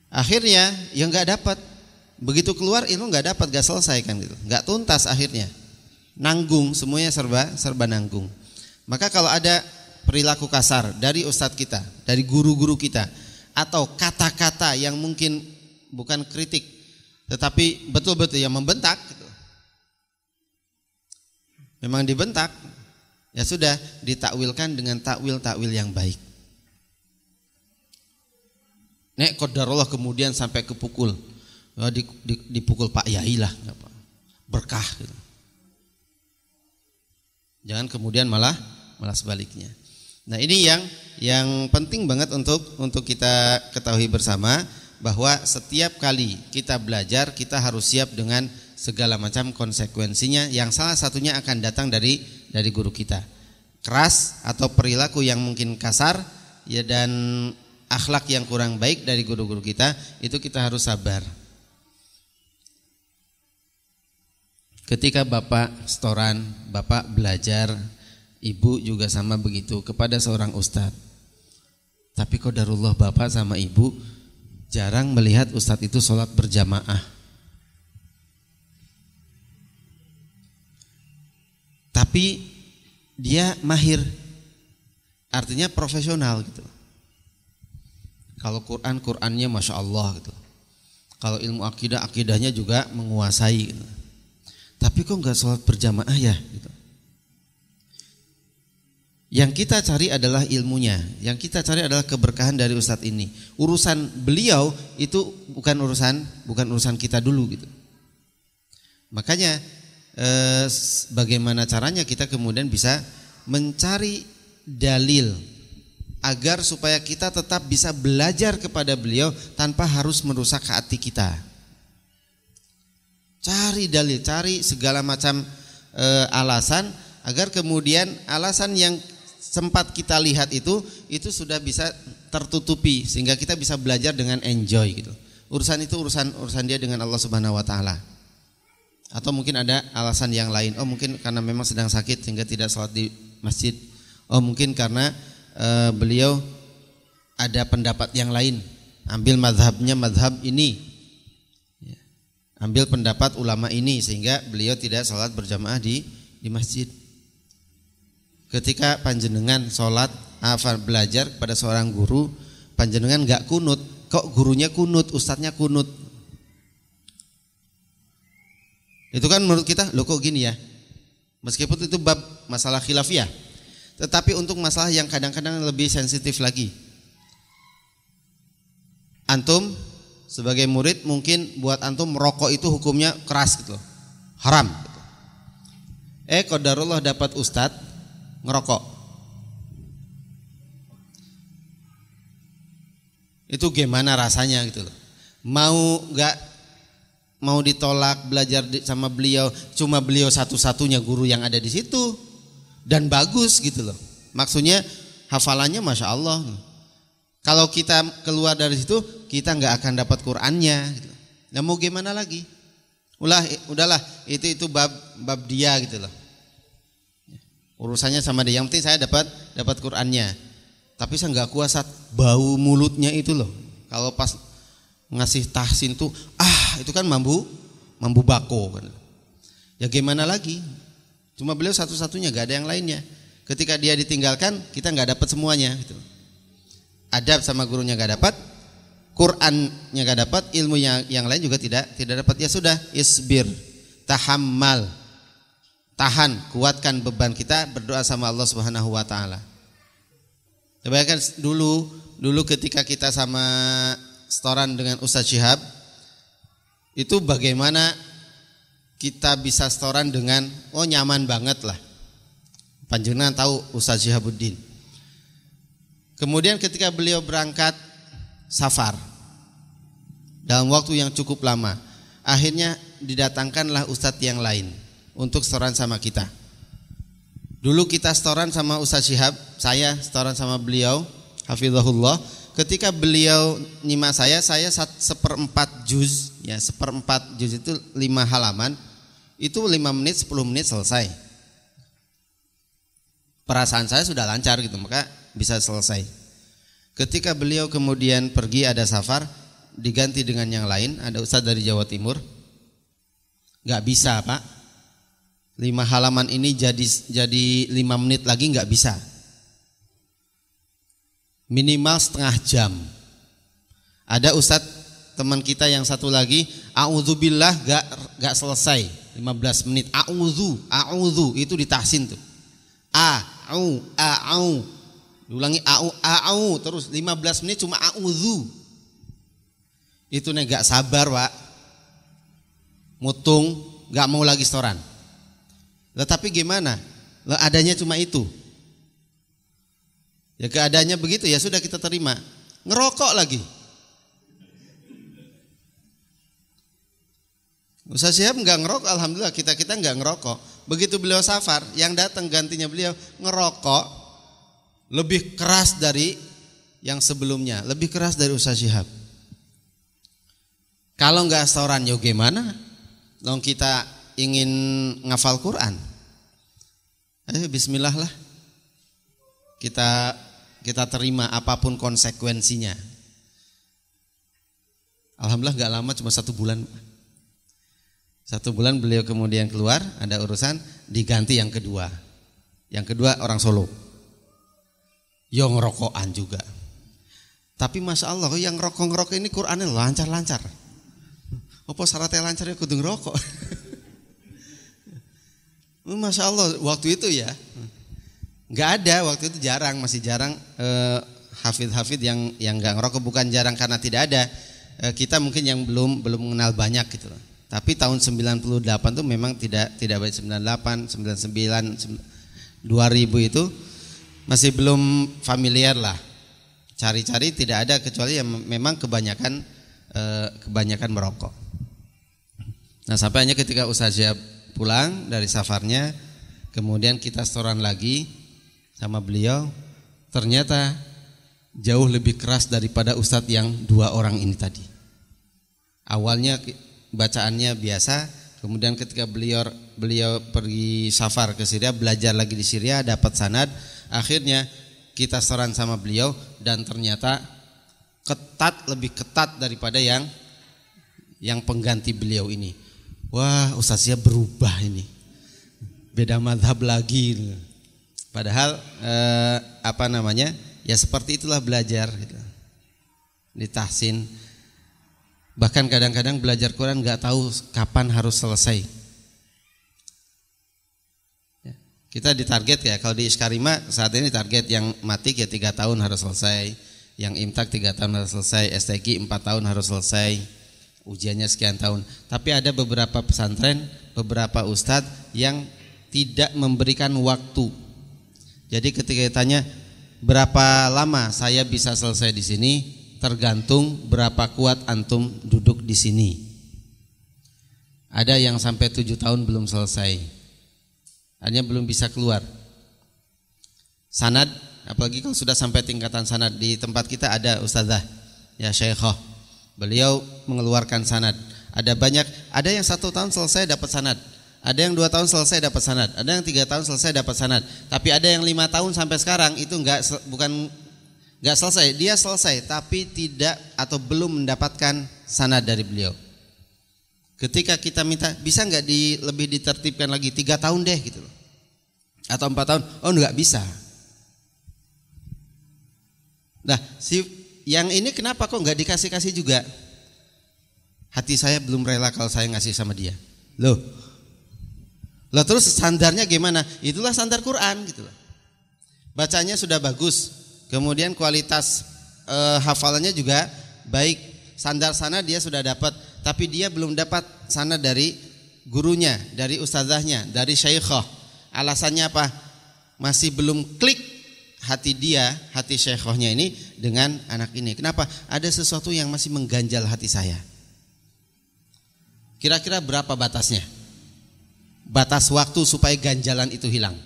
Akhirnya yang nggak dapat, begitu keluar ilmu nggak dapat, nggak selesai kan gitu, nggak tuntas akhirnya, nanggung semuanya, serba nanggung. Maka kalau ada perilaku kasar dari ustadz kita, dari guru-guru kita, atau kata-kata yang mungkin bukan kritik, tetapi betul-betul yang membentak, gitu. Memang dibentak, ya sudah ditakwilkan dengan takwil-takwil yang baik. Nek qadarullah kemudian sampai kepukul, dipukul Pak Yai lah, berkah gitu. Jangan kemudian malah sebaliknya. Nah ini yang penting banget untuk kita ketahui bersama, bahwa setiap kali kita belajar kita harus siap dengan segala macam konsekuensinya, yang salah satunya akan datang dari guru kita. Keras atau perilaku yang mungkin kasar ya, dan akhlak yang kurang baik dari guru-guru kita, itu kita harus sabar. Ketika Bapak setoran, Bapak belajar, Ibu juga sama begitu kepada seorang ustadz. Tapi qadarullah Bapak sama Ibu jarang melihat ustadz itu sholat berjamaah. Tapi dia mahir, artinya profesional gitu. Kalau Qurannya Masya Allah gitu. Kalau ilmu akidahnya juga menguasai gitu. Tapi kok nggak sholat berjamaah ya gitu. Yang kita cari adalah ilmunya, yang kita cari adalah keberkahan dari ustadz ini. Urusan beliau itu bukan urusan kita dulu gitu. Makanya bagaimana caranya kita kemudian bisa mencari dalil agar supaya kita tetap bisa belajar kepada beliau tanpa harus merusak hati kita. Cari dalil, cari segala macam alasan agar kemudian alasan yang sempat kita lihat itu sudah bisa tertutupi sehingga kita bisa belajar dengan enjoy gitu. Urusan itu urusan dia dengan Allah Subhanahu wa taala. Atau mungkin ada alasan yang lain. Oh mungkin karena memang sedang sakit sehingga tidak sholat di masjid. Oh mungkin karena beliau ada pendapat yang lain. Ambil mazhabnya mazhab ini. Ambil pendapat ulama ini sehingga beliau tidak sholat berjamaah di masjid. Ketika panjenengan sholat belajar kepada seorang guru, panjenengan gak kunut, kok gurunya kunut, ustadznya kunut. Itu kan menurut kita, loh kok gini ya. Meskipun itu bab masalah khilafiyah, tetapi untuk masalah yang kadang-kadang lebih sensitif lagi. Antum sebagai murid mungkin buat antum merokok itu hukumnya keras gitu, haram gitu. Qadarullah dapat ustadz ngerokok. Itu gimana rasanya gitu loh. Mau ditolak belajar sama beliau, cuma beliau satu-satunya guru yang ada di situ dan bagus gitu loh. Maksudnya hafalannya Masya Allah. Kalau kita keluar dari situ kita nggak akan dapat Qurannya gitu. Nah mau gimana lagi? Udahlah itu bab dia gitu loh. Urusannya sama dia, yang penting saya dapat Qurannya. Tapi saya nggak kuasa bau mulutnya itu loh. Kalau pas ngasih tahsin tuh, itu kan mambu bako kan. Ya gimana lagi? Cuma beliau satu-satunya, nggak ada yang lainnya. Ketika dia ditinggalkan, kita nggak dapat semuanya gitu. Adab sama gurunya nggak dapat, Qurannya nggak dapat, ilmu yang lain juga tidak dapat. Ya sudah, isbir, tahammal. Tahan, kuatkan beban kita, berdoa sama Allah Subhanahu wa taala. Bayangkan dulu ketika kita sama setoran dengan Ustaz Syihab, itu bagaimana kita bisa setoran dengan nyaman banget lah. Panjenengan tahu Ustaz Syihabuddin. Kemudian ketika beliau berangkat safar dalam waktu yang cukup lama, akhirnya didatangkanlah ustadz yang lain untuk setoran sama kita. Dulu kita setoran sama Ustaz Syihab, saya setoran sama beliau, hafizahullah. Ketika beliau nyimak saya seperempat juz, ya seperempat juz itu 5 halaman, itu 5 menit 10 menit selesai. Perasaan saya sudah lancar gitu, maka bisa selesai. Ketika beliau kemudian pergi ada safar, diganti dengan yang lain, ada ustadz dari Jawa Timur, nggak bisa Pak. 5 halaman ini jadi 5 menit lagi nggak bisa. Minimal setengah jam. Ada ustadz teman kita yang satu lagi, a'udzubillah nggak selesai 15 menit. A'udzu itu ditahsin tuh. Diulangi terus 15 menit cuma a'udzu. Itu nih gak sabar Pak, mutung, gak mau lagi setoran. Lah tapi gimana? Lah adanya cuma itu. Ya keadaannya begitu, ya sudah kita terima. Ngerokok lagi. Ustaz Syihab enggak ngerokok, alhamdulillah kita enggak ngerokok. Begitu beliau safar, yang datang gantinya beliau ngerokok lebih keras dari yang sebelumnya, lebih keras dari Ustaz Syihab. Kalau enggak setoran ya gimana? Dong kita ingin ngafal Quran. Ayo bismillah lah. Kita terima apapun konsekuensinya. Alhamdulillah gak lama, cuma 1 bulan. 1 bulan beliau kemudian keluar, ada urusan, diganti yang kedua. Yang kedua orang Solo, yang ngerokokan juga. Tapi Masya Allah yang ngerokok ini Qurannya lancar-lancar. Apa syaratnya lancar ya kudu ngerokok. Masya Allah waktu itu ya nggak ada, waktu itu jarang, masih jarang hafid-hafid yang nggak ngerokok. Bukan jarang karena tidak ada, kita mungkin yang belum mengenal banyak gitu loh. Tapi tahun 98 tuh memang tidak baik. 98, 99, 2000 itu masih belum familiar lah. Cari-cari tidak ada, kecuali yang memang kebanyakan merokok. Nah sampai hanya ketika Ustaz Syihab pulang dari safarnya, kemudian kita setoran lagi sama beliau, ternyata jauh lebih keras daripada Ustadz yang 2 orang ini tadi. Awalnya bacaannya biasa, kemudian ketika beliau pergi safar ke Syria, belajar lagi di Syria, dapat sanad, akhirnya kita setoran sama beliau dan ternyata lebih ketat daripada yang pengganti beliau ini. Wah, Ustaz Syihab berubah ini, beda madhab lagi. Padahal ya seperti itulah belajar gitu. Ditahsin. Bahkan kadang-kadang belajar Quran nggak tahu kapan harus selesai. Ya, kita ditarget ya, kalau di Iskarima saat ini target yang matik ya 3 tahun harus selesai, yang imtak 3 tahun harus selesai, STQ 4 tahun harus selesai, ujiannya sekian tahun. Tapi ada beberapa pesantren, beberapa ustadz yang tidak memberikan waktu. Jadi ketika ditanya berapa lama saya bisa selesai di sini, tergantung berapa kuat antum duduk di sini. Ada yang sampai 7 tahun belum selesai, hanya belum bisa keluar sanad. Apalagi kalau sudah sampai tingkatan sanad. Di tempat kita ada ustazah ya, syekhah, beliau mengeluarkan sanad. Ada yang 1 tahun selesai dapat sanad, ada yang 2 tahun selesai dapat sanad, ada yang 3 tahun selesai dapat sanad. Tapi ada yang 5 tahun sampai sekarang itu nggak selesai. Dia selesai tapi tidak atau belum mendapatkan sanad dari beliau. Ketika kita minta, bisa nggak lebih ditertibkan lagi, 3 tahun deh gitu loh, atau 4 tahun, oh nggak bisa. Nah yang ini kenapa kok nggak dikasih juga? Hati saya belum rela kalau saya ngasih sama dia. Loh terus standarnya gimana? Itulah standar Quran gitu loh. Bacanya sudah bagus, kemudian kualitas hafalannya juga baik, standar sana dia sudah dapat, tapi dia belum dapat sana dari gurunya, dari ustazahnya, dari syekhah. Alasannya apa? Masih belum klik hati syekhahnya ini dengan anak ini. Kenapa? Ada sesuatu yang masih mengganjal hati saya. Kira-kira berapa batasnya? Batas waktu supaya ganjalan itu hilang.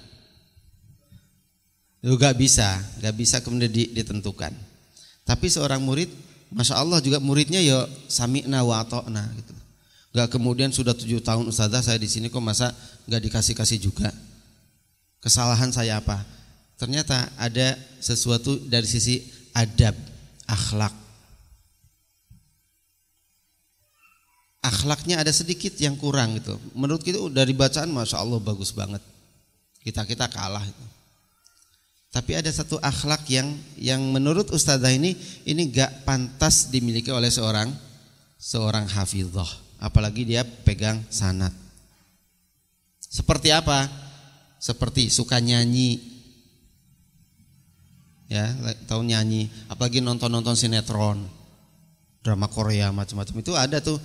Gak bisa kemudian ditentukan. Tapi seorang murid, Masya Allah juga muridnya ya sami'na wa ata'na gitu. Gak kemudian sudah 7 tahun ustazah saya di sini kok masa gak dikasih juga. Kesalahan saya apa? Ternyata ada sesuatu dari sisi adab, akhlak. Akhlaknya ada sedikit yang kurang gitu. Menurut kita dari bacaan Masya Allah bagus banget. Kita kalah itu. Tapi ada satu akhlak yang menurut ustazah ini gak pantas dimiliki oleh seorang hafizah, apalagi dia pegang sanad. Seperti apa? Seperti suka nyanyi, ya, tahu nyanyi, apalagi nonton sinetron. drama Korea macam-macam itu ada tuh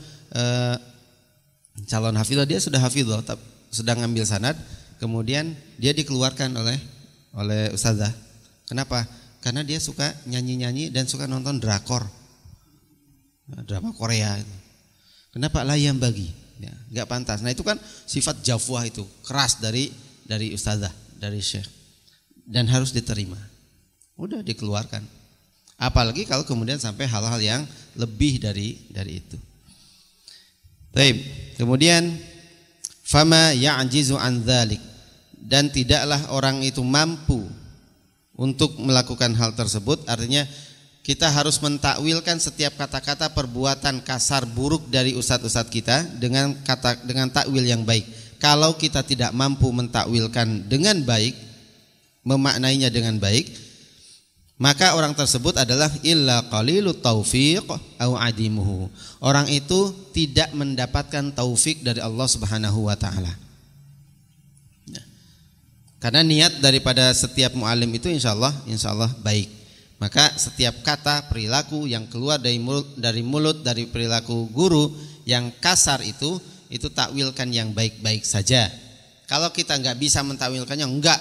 calon hafidhah, dia sudah hafidhah sedang ngambil sanad, kemudian dia dikeluarkan oleh ustazah. Kenapa? Karena dia suka nyanyi-nyanyi dan suka nonton drakor, drama Korea itu. Kenapa? Layam bagi, ya, nggak pantas. Nah itu kan sifat jafwah itu keras dari ustazah, dari syekh, dan harus diterima. Udah dikeluarkan. Apalagi kalau kemudian sampai hal-hal yang lebih dari itu. Baik. Kemudian fama ya'jizu an dzalik, dan tidaklah orang itu mampu untuk melakukan hal tersebut. Artinya kita harus mentakwilkan setiap kata-kata perbuatan kasar buruk dari ustadz-ustadz kita dengan takwil yang baik. Kalau kita tidak mampu mentakwilkan dengan baik, memaknainya dengan baik, maka orang tersebut adalah illa qalilut taufiq au adimuhu. Orang itu tidak mendapatkan taufik dari Allah Subhanahu wa taala. Karena niat daripada setiap muallim itu insyaallah baik. Maka setiap kata perilaku yang keluar dari mulut dari perilaku guru yang kasar itu takwilkan yang baik-baik saja. Kalau kita enggak bisa mentakwilkannya, enggak,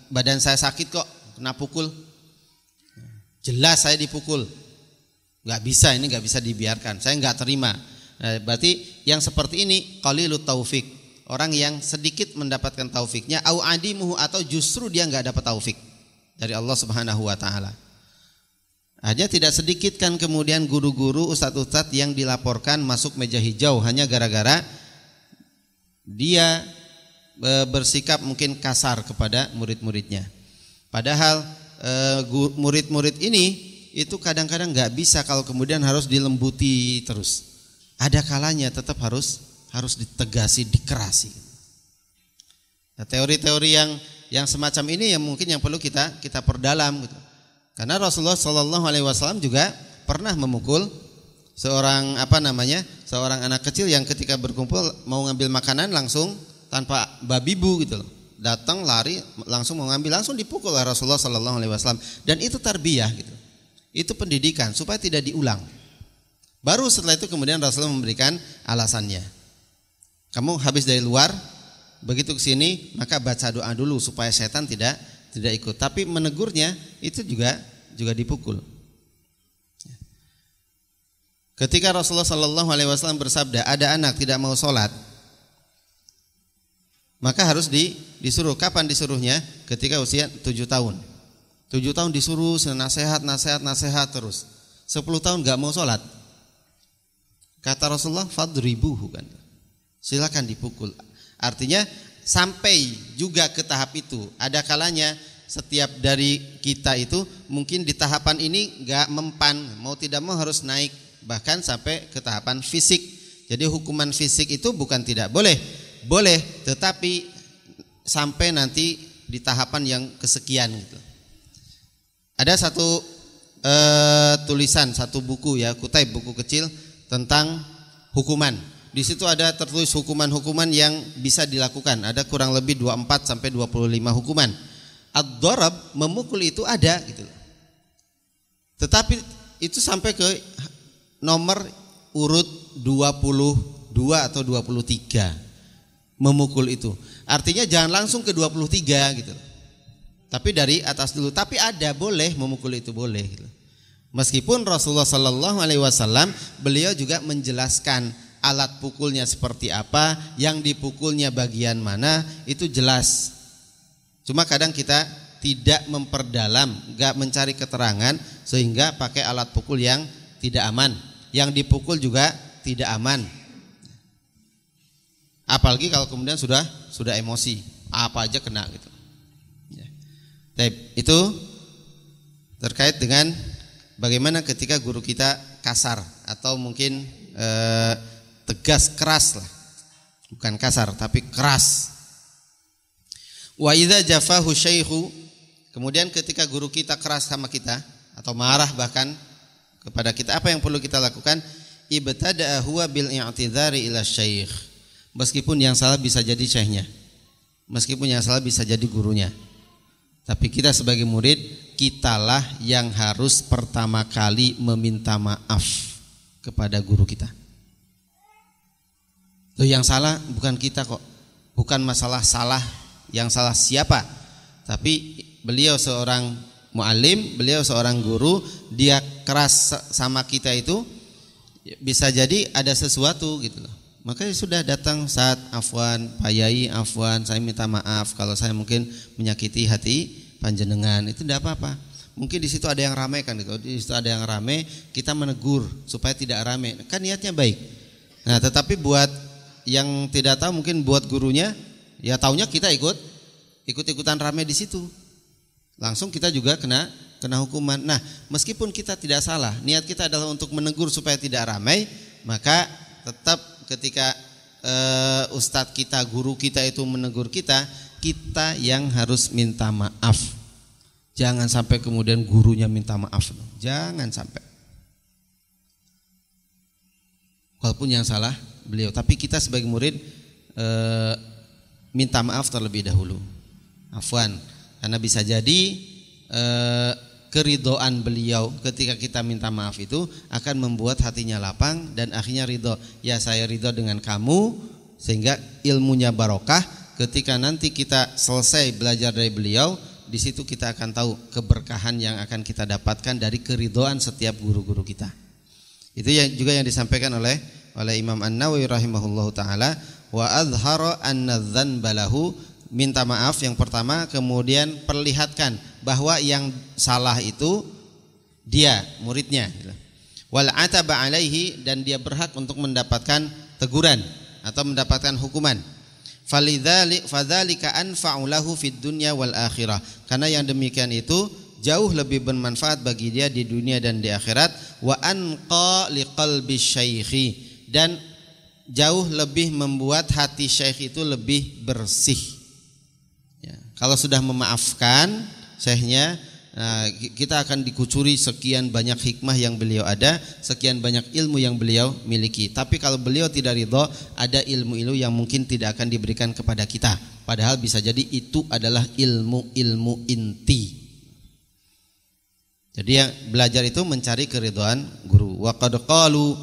badan saya sakit kok, kena pukul. Jelas saya dipukul, nggak bisa, ini nggak bisa dibiarkan, saya nggak terima. Nah, berarti yang seperti ini qalilut taufik, orang yang sedikit mendapatkan taufiknya, au adimuhu, atau justru dia nggak dapat taufik dari Allah Subhanahu wa taala. Hanya tidak sedikit kan kemudian guru-guru, ustadz-ustadz yang dilaporkan masuk meja hijau hanya gara-gara dia bersikap mungkin kasar kepada murid-muridnya. Padahal murid-murid ini itu kadang-kadang nggak bisa kalau kemudian harus dilembuti terus. Ada kalanya tetap harus ditegasi, dikerasi. Nah, teori-teori yang semacam ini yang mungkin yang perlu kita perdalam gitu. Karena Rasulullah SAW juga pernah memukul seorang anak kecil yang ketika berkumpul mau ngambil makanan langsung tanpa babibu gitu loh. Datang lari langsung mau ngambil, langsung dipukul oleh Rasulullah SAW. Dan itu tarbiyah gitu. Itu pendidikan supaya tidak diulang. Baru setelah itu kemudian Rasulullah memberikan alasannya. Kamu habis dari luar, begitu ke sini maka baca doa dulu supaya setan tidak ikut. Tapi menegurnya itu juga dipukul. Ketika Rasulullah SAW bersabda, ada anak tidak mau sholat, maka harus disuruh. Kapan disuruhnya? Ketika usia 7 tahun. 7 tahun disuruh nasihat terus. 10 tahun gak mau sholat. Kata Rasulullah, fadribuhu, kan, silakan dipukul. Artinya sampai juga ke tahap itu. Ada kalanya setiap dari kita itu mungkin di tahapan ini gak mempan, mau tidak mau harus naik, bahkan sampai ke tahapan fisik. Jadi hukuman fisik itu bukan tidak boleh, tetapi sampai nanti di tahapan yang kesekian gitu. Ada satu tulisan, satu buku ya, kutaib, buku kecil tentang hukuman. Di situ ada tertulis hukuman-hukuman yang bisa dilakukan. Ada kurang lebih 24 sampai 25 hukuman. Ad-darab, memukul itu ada gitu. Tetapi itu sampai ke nomor urut 22 atau 23. Memukul itu. Artinya jangan langsung ke 23 gitu. Tapi dari atas dulu. Tapi ada, boleh memukul itu, boleh gitu. Meskipun Rasulullah SAW beliau juga menjelaskan alat pukulnya seperti apa, yang dipukulnya bagian mana, itu jelas. Cuma kadang kita tidak memperdalam, enggak mencari keterangan, sehingga pakai alat pukul yang tidak aman. Yang dipukul juga tidak aman. Apalagi kalau kemudian sudah emosi, apa aja kena gitu. Itu terkait dengan bagaimana ketika guru kita kasar atau mungkin tegas, keras lah. Bukan kasar tapi keras. Wa idza jafahu syaikhu, kemudian ketika guru kita keras sama kita atau marah bahkan kepada kita, apa yang perlu kita lakukan? Ibtada'a huwa bil i'tidhari ila syaikh. Meskipun yang salah bisa jadi syekhnya, meskipun yang salah bisa jadi gurunya, tapi kita sebagai murid, kitalah yang harus pertama kali meminta maaf. kepada guru kita. Loh, yang salah bukan kita kok. Bukan masalah salah, yang salah siapa? Tapi beliau seorang muallim, beliau seorang guru, dia keras sama kita itu bisa jadi ada sesuatu gitu loh. Makanya sudah datang saat afwan, Pak Yai, afwan, saya minta maaf kalau saya mungkin menyakiti hati panjenengan, itu tidak apa-apa. Mungkin di situ ada yang ramai kan gitu. Di situ ada yang ramai, kita menegur supaya tidak ramai. Kan niatnya baik. Nah, tetapi buat yang tidak tahu, mungkin buat gurunya ya taunya kita ikut-ikutan ramai di situ. Langsung kita juga kena hukuman. Nah, meskipun kita tidak salah, niat kita adalah untuk menegur supaya tidak ramai, maka tetap ketika ustadz kita, guru kita itu menegur kita, kita yang harus minta maaf. Jangan sampai kemudian gurunya minta maaf. Jangan sampai. Walaupun yang salah beliau, tapi kita sebagai murid minta maaf terlebih dahulu. Afwan, karena bisa jadi keridhaan beliau ketika kita minta maaf itu akan membuat hatinya lapang dan akhirnya ridho. Ya, saya ridho dengan kamu, sehingga ilmunya barokah. Ketika nanti kita selesai belajar dari beliau, di situ kita akan tahu keberkahan yang akan kita dapatkan dari keridhaan setiap guru-guru kita. Itu juga yang disampaikan oleh Imam An-Nawawi rahimahullahu taala, wa azhara anna dzanba lahu, minta maaf yang pertama, kemudian perlihatkan bahwa yang salah itu dia, muridnya. Wal ataba alaihi, dan dia berhak untuk mendapatkan teguran atau mendapatkan hukuman. Fadzalika anfa'u lahu fid dunya wal akhirah. Karena yang demikian itu jauh lebih bermanfaat bagi dia di dunia dan di akhirat. Wa anqa liqalbi syaikhi, dan jauh lebih membuat hati syekh itu lebih bersih. Ya, kalau sudah memaafkan syekhnya, nah, kita akan dikucuri sekian banyak hikmah yang beliau ada, sekian banyak ilmu yang beliau miliki. Tapi kalau beliau tidak ridho, ada ilmu-ilmu yang mungkin tidak akan diberikan kepada kita. Padahal bisa jadi itu adalah ilmu-ilmu inti. Jadi yang belajar itu mencari keridhaan guru. Wa qad qalu,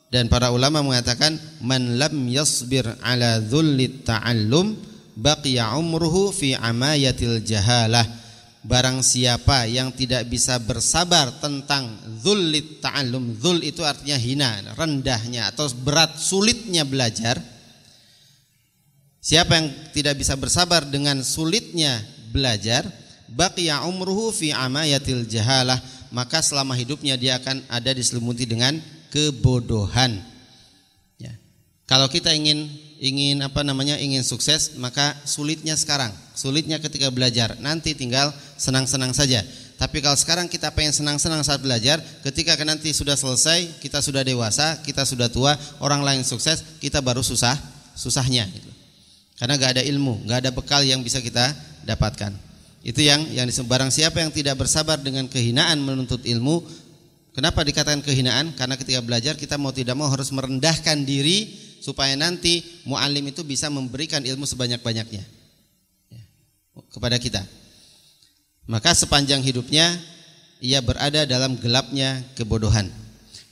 dan para ulama mengatakan, man lam yasbir ala dzullit ta'allum baqiya umruhu fi amayatil jahalah. Barang siapa yang tidak bisa bersabar tentang dzullit ta'allum, dzul itu artinya hina, rendahnya atau berat sulitnya belajar. Siapa yang tidak bisa bersabar dengan sulitnya belajar, baqiya umruhu fi amayatil jahalah, maka selama hidupnya dia akan ada diselimuti dengan kebodohan. Ya. Kalau kita ingin sukses, maka sulitnya sekarang, sulitnya ketika belajar, nanti tinggal senang-senang saja. Tapi kalau sekarang kita pengen senang-senang saat belajar, ketika nanti sudah selesai, kita sudah dewasa, kita sudah tua, orang lain sukses, kita baru susahnya gitu. Karena gak ada ilmu, gak ada bekal yang bisa kita dapatkan. Itu yang disebut, barang siapa yang tidak bersabar dengan kehinaan menuntut ilmu. Kenapa dikatakan kehinaan? Karena ketika belajar kita mau tidak mau harus merendahkan diri supaya nanti muallim itu bisa memberikan ilmu sebanyak-banyaknya kepada kita. Maka sepanjang hidupnya ia berada dalam gelapnya kebodohan.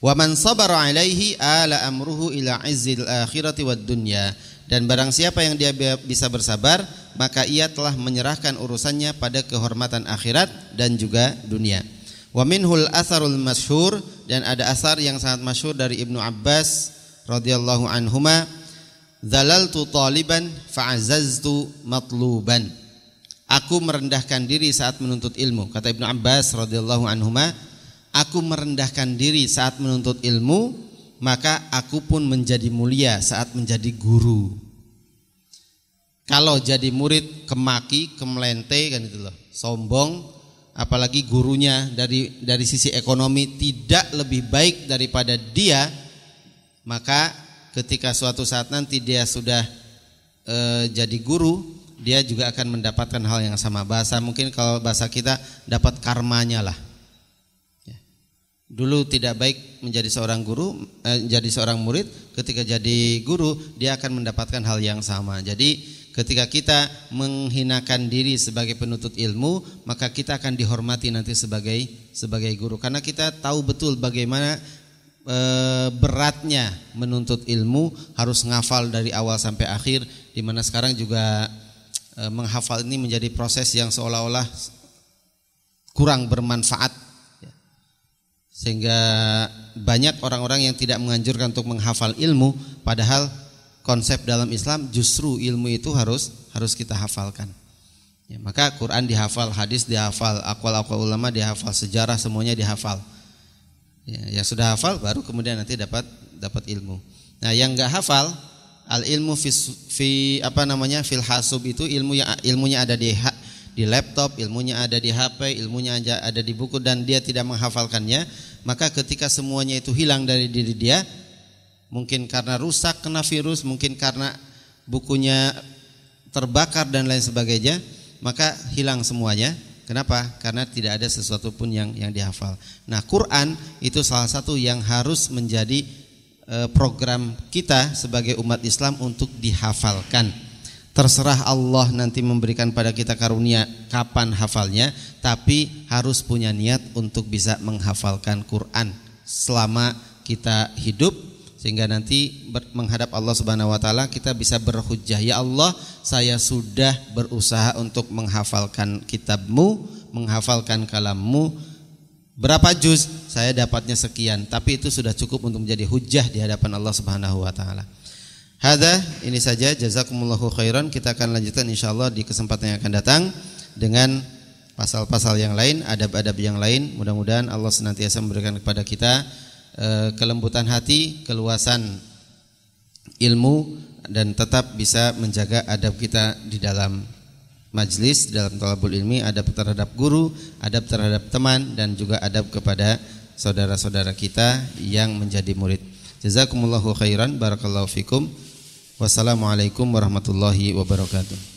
Wa man sabara alaihi ala amruhu ila izzil akhirati wad dunya, dan barang siapa yang dia bisa bersabar, maka ia telah menyerahkan urusannya pada kehormatan akhirat dan juga dunia. Wa minhul atharul masyhur, dan ada asar yang sangat masyhur dari Ibnu Abbas radhiyallahu anhuma, zalaltu taliban fa'azaztu matluban. Aku merendahkan diri saat menuntut ilmu. Kata Ibnu Abbas radhiyallahu anhuma, aku merendahkan diri saat menuntut ilmu, maka aku pun menjadi mulia saat menjadi guru. Kalau jadi murid kemaki, kemelente kan itu loh, sombong, apalagi gurunya dari sisi ekonomi tidak lebih baik daripada dia, maka ketika suatu saat nanti dia sudah jadi guru, dia juga akan mendapatkan hal yang sama. Mungkin kalau bahasa kita dapat karmanya lah. Dulu tidak baik menjadi seorang guru, jadi seorang murid, ketika jadi guru dia akan mendapatkan hal yang sama. Jadi ketika kita menghinakan diri sebagai penuntut ilmu, maka kita akan dihormati nanti sebagai guru, karena kita tahu betul bagaimana beratnya menuntut ilmu, harus ngafal dari awal sampai akhir, di mana sekarang juga menghafal ini menjadi proses yang seolah-olah kurang bermanfaat, sehingga banyak orang-orang yang tidak menganjurkan untuk menghafal ilmu, padahal konsep dalam Islam justru ilmu itu harus kita hafalkan. Ya, maka Quran dihafal, hadis dihafal, aqwal ulama dihafal, sejarah semuanya dihafal. Ya, yang sudah hafal baru kemudian nanti dapat ilmu. Nah, yang enggak hafal, al ilmu fil hasub, itu ilmunya ada di laptop, ilmunya ada di HP, ilmunya ada di buku, dan dia tidak menghafalkannya, maka ketika semuanya itu hilang dari diri dia, mungkin karena rusak, kena virus, mungkin karena bukunya terbakar dan lain sebagainya, maka hilang semuanya. Kenapa? Karena tidak ada sesuatu pun yang dihafal. Nah, Quran itu salah satu yang harus menjadi program kita sebagai umat Islam untuk dihafalkan. Terserah Allah nanti memberikan pada kita karunia kapan hafalnya, tapi harus punya niat untuk bisa menghafalkan Quran selama kita hidup, sehingga nanti menghadap Allah Subhanahu wa taala kita bisa berhujjah, ya Allah, saya sudah berusaha untuk menghafalkan kitab-Mu, menghafalkan kalam-Mu. Berapa juz? Saya dapatnya sekian, tapi itu sudah cukup untuk menjadi hujjah di hadapan Allah Subhanahu wa taala. Hadza, ini saja, jazakumullahu khairan. Kita akan lanjutkan insyaallah di kesempatan yang akan datang dengan pasal-pasal yang lain, adab-adab yang lain. Mudah-mudahan Allah senantiasa memberikan kepada kita kelembutan hati, keluasan ilmu, dan tetap bisa menjaga adab kita di dalam majlis, dalam thalabul ilmi, adab terhadap guru, adab terhadap teman, dan juga adab kepada saudara-saudara kita yang menjadi murid. Jazakumullahu khairan, barakallahu fikum. Wassalamualaikum warahmatullahi wabarakatuh.